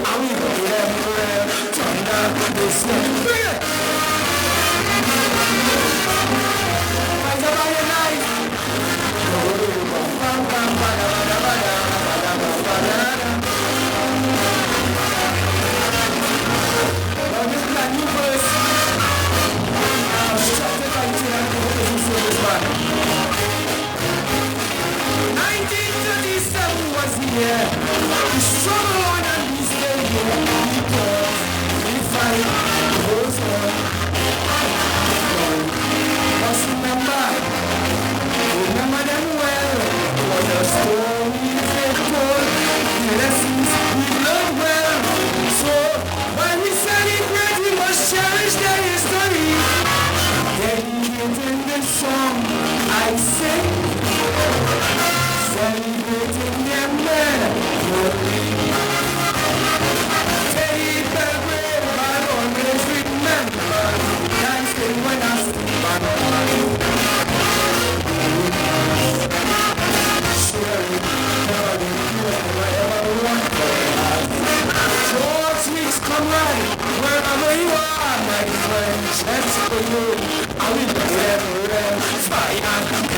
I will go everywhere, turn down this neck. Bring it! Fyzabad unite! Now this is a new verse. Structured by this man. 1937 was the year. The struggle on and we stay here because we fight goes on. Must remember them well. What the stories they told, the lessons we learned well. So when we celebrate, we must cherish their history. Dedicating this song, I sing. Celebrating their memory. Take the grave, I'll always remember. Dancing when I sleep on the come right, wherever you are, my friend, just for you, I will never fire.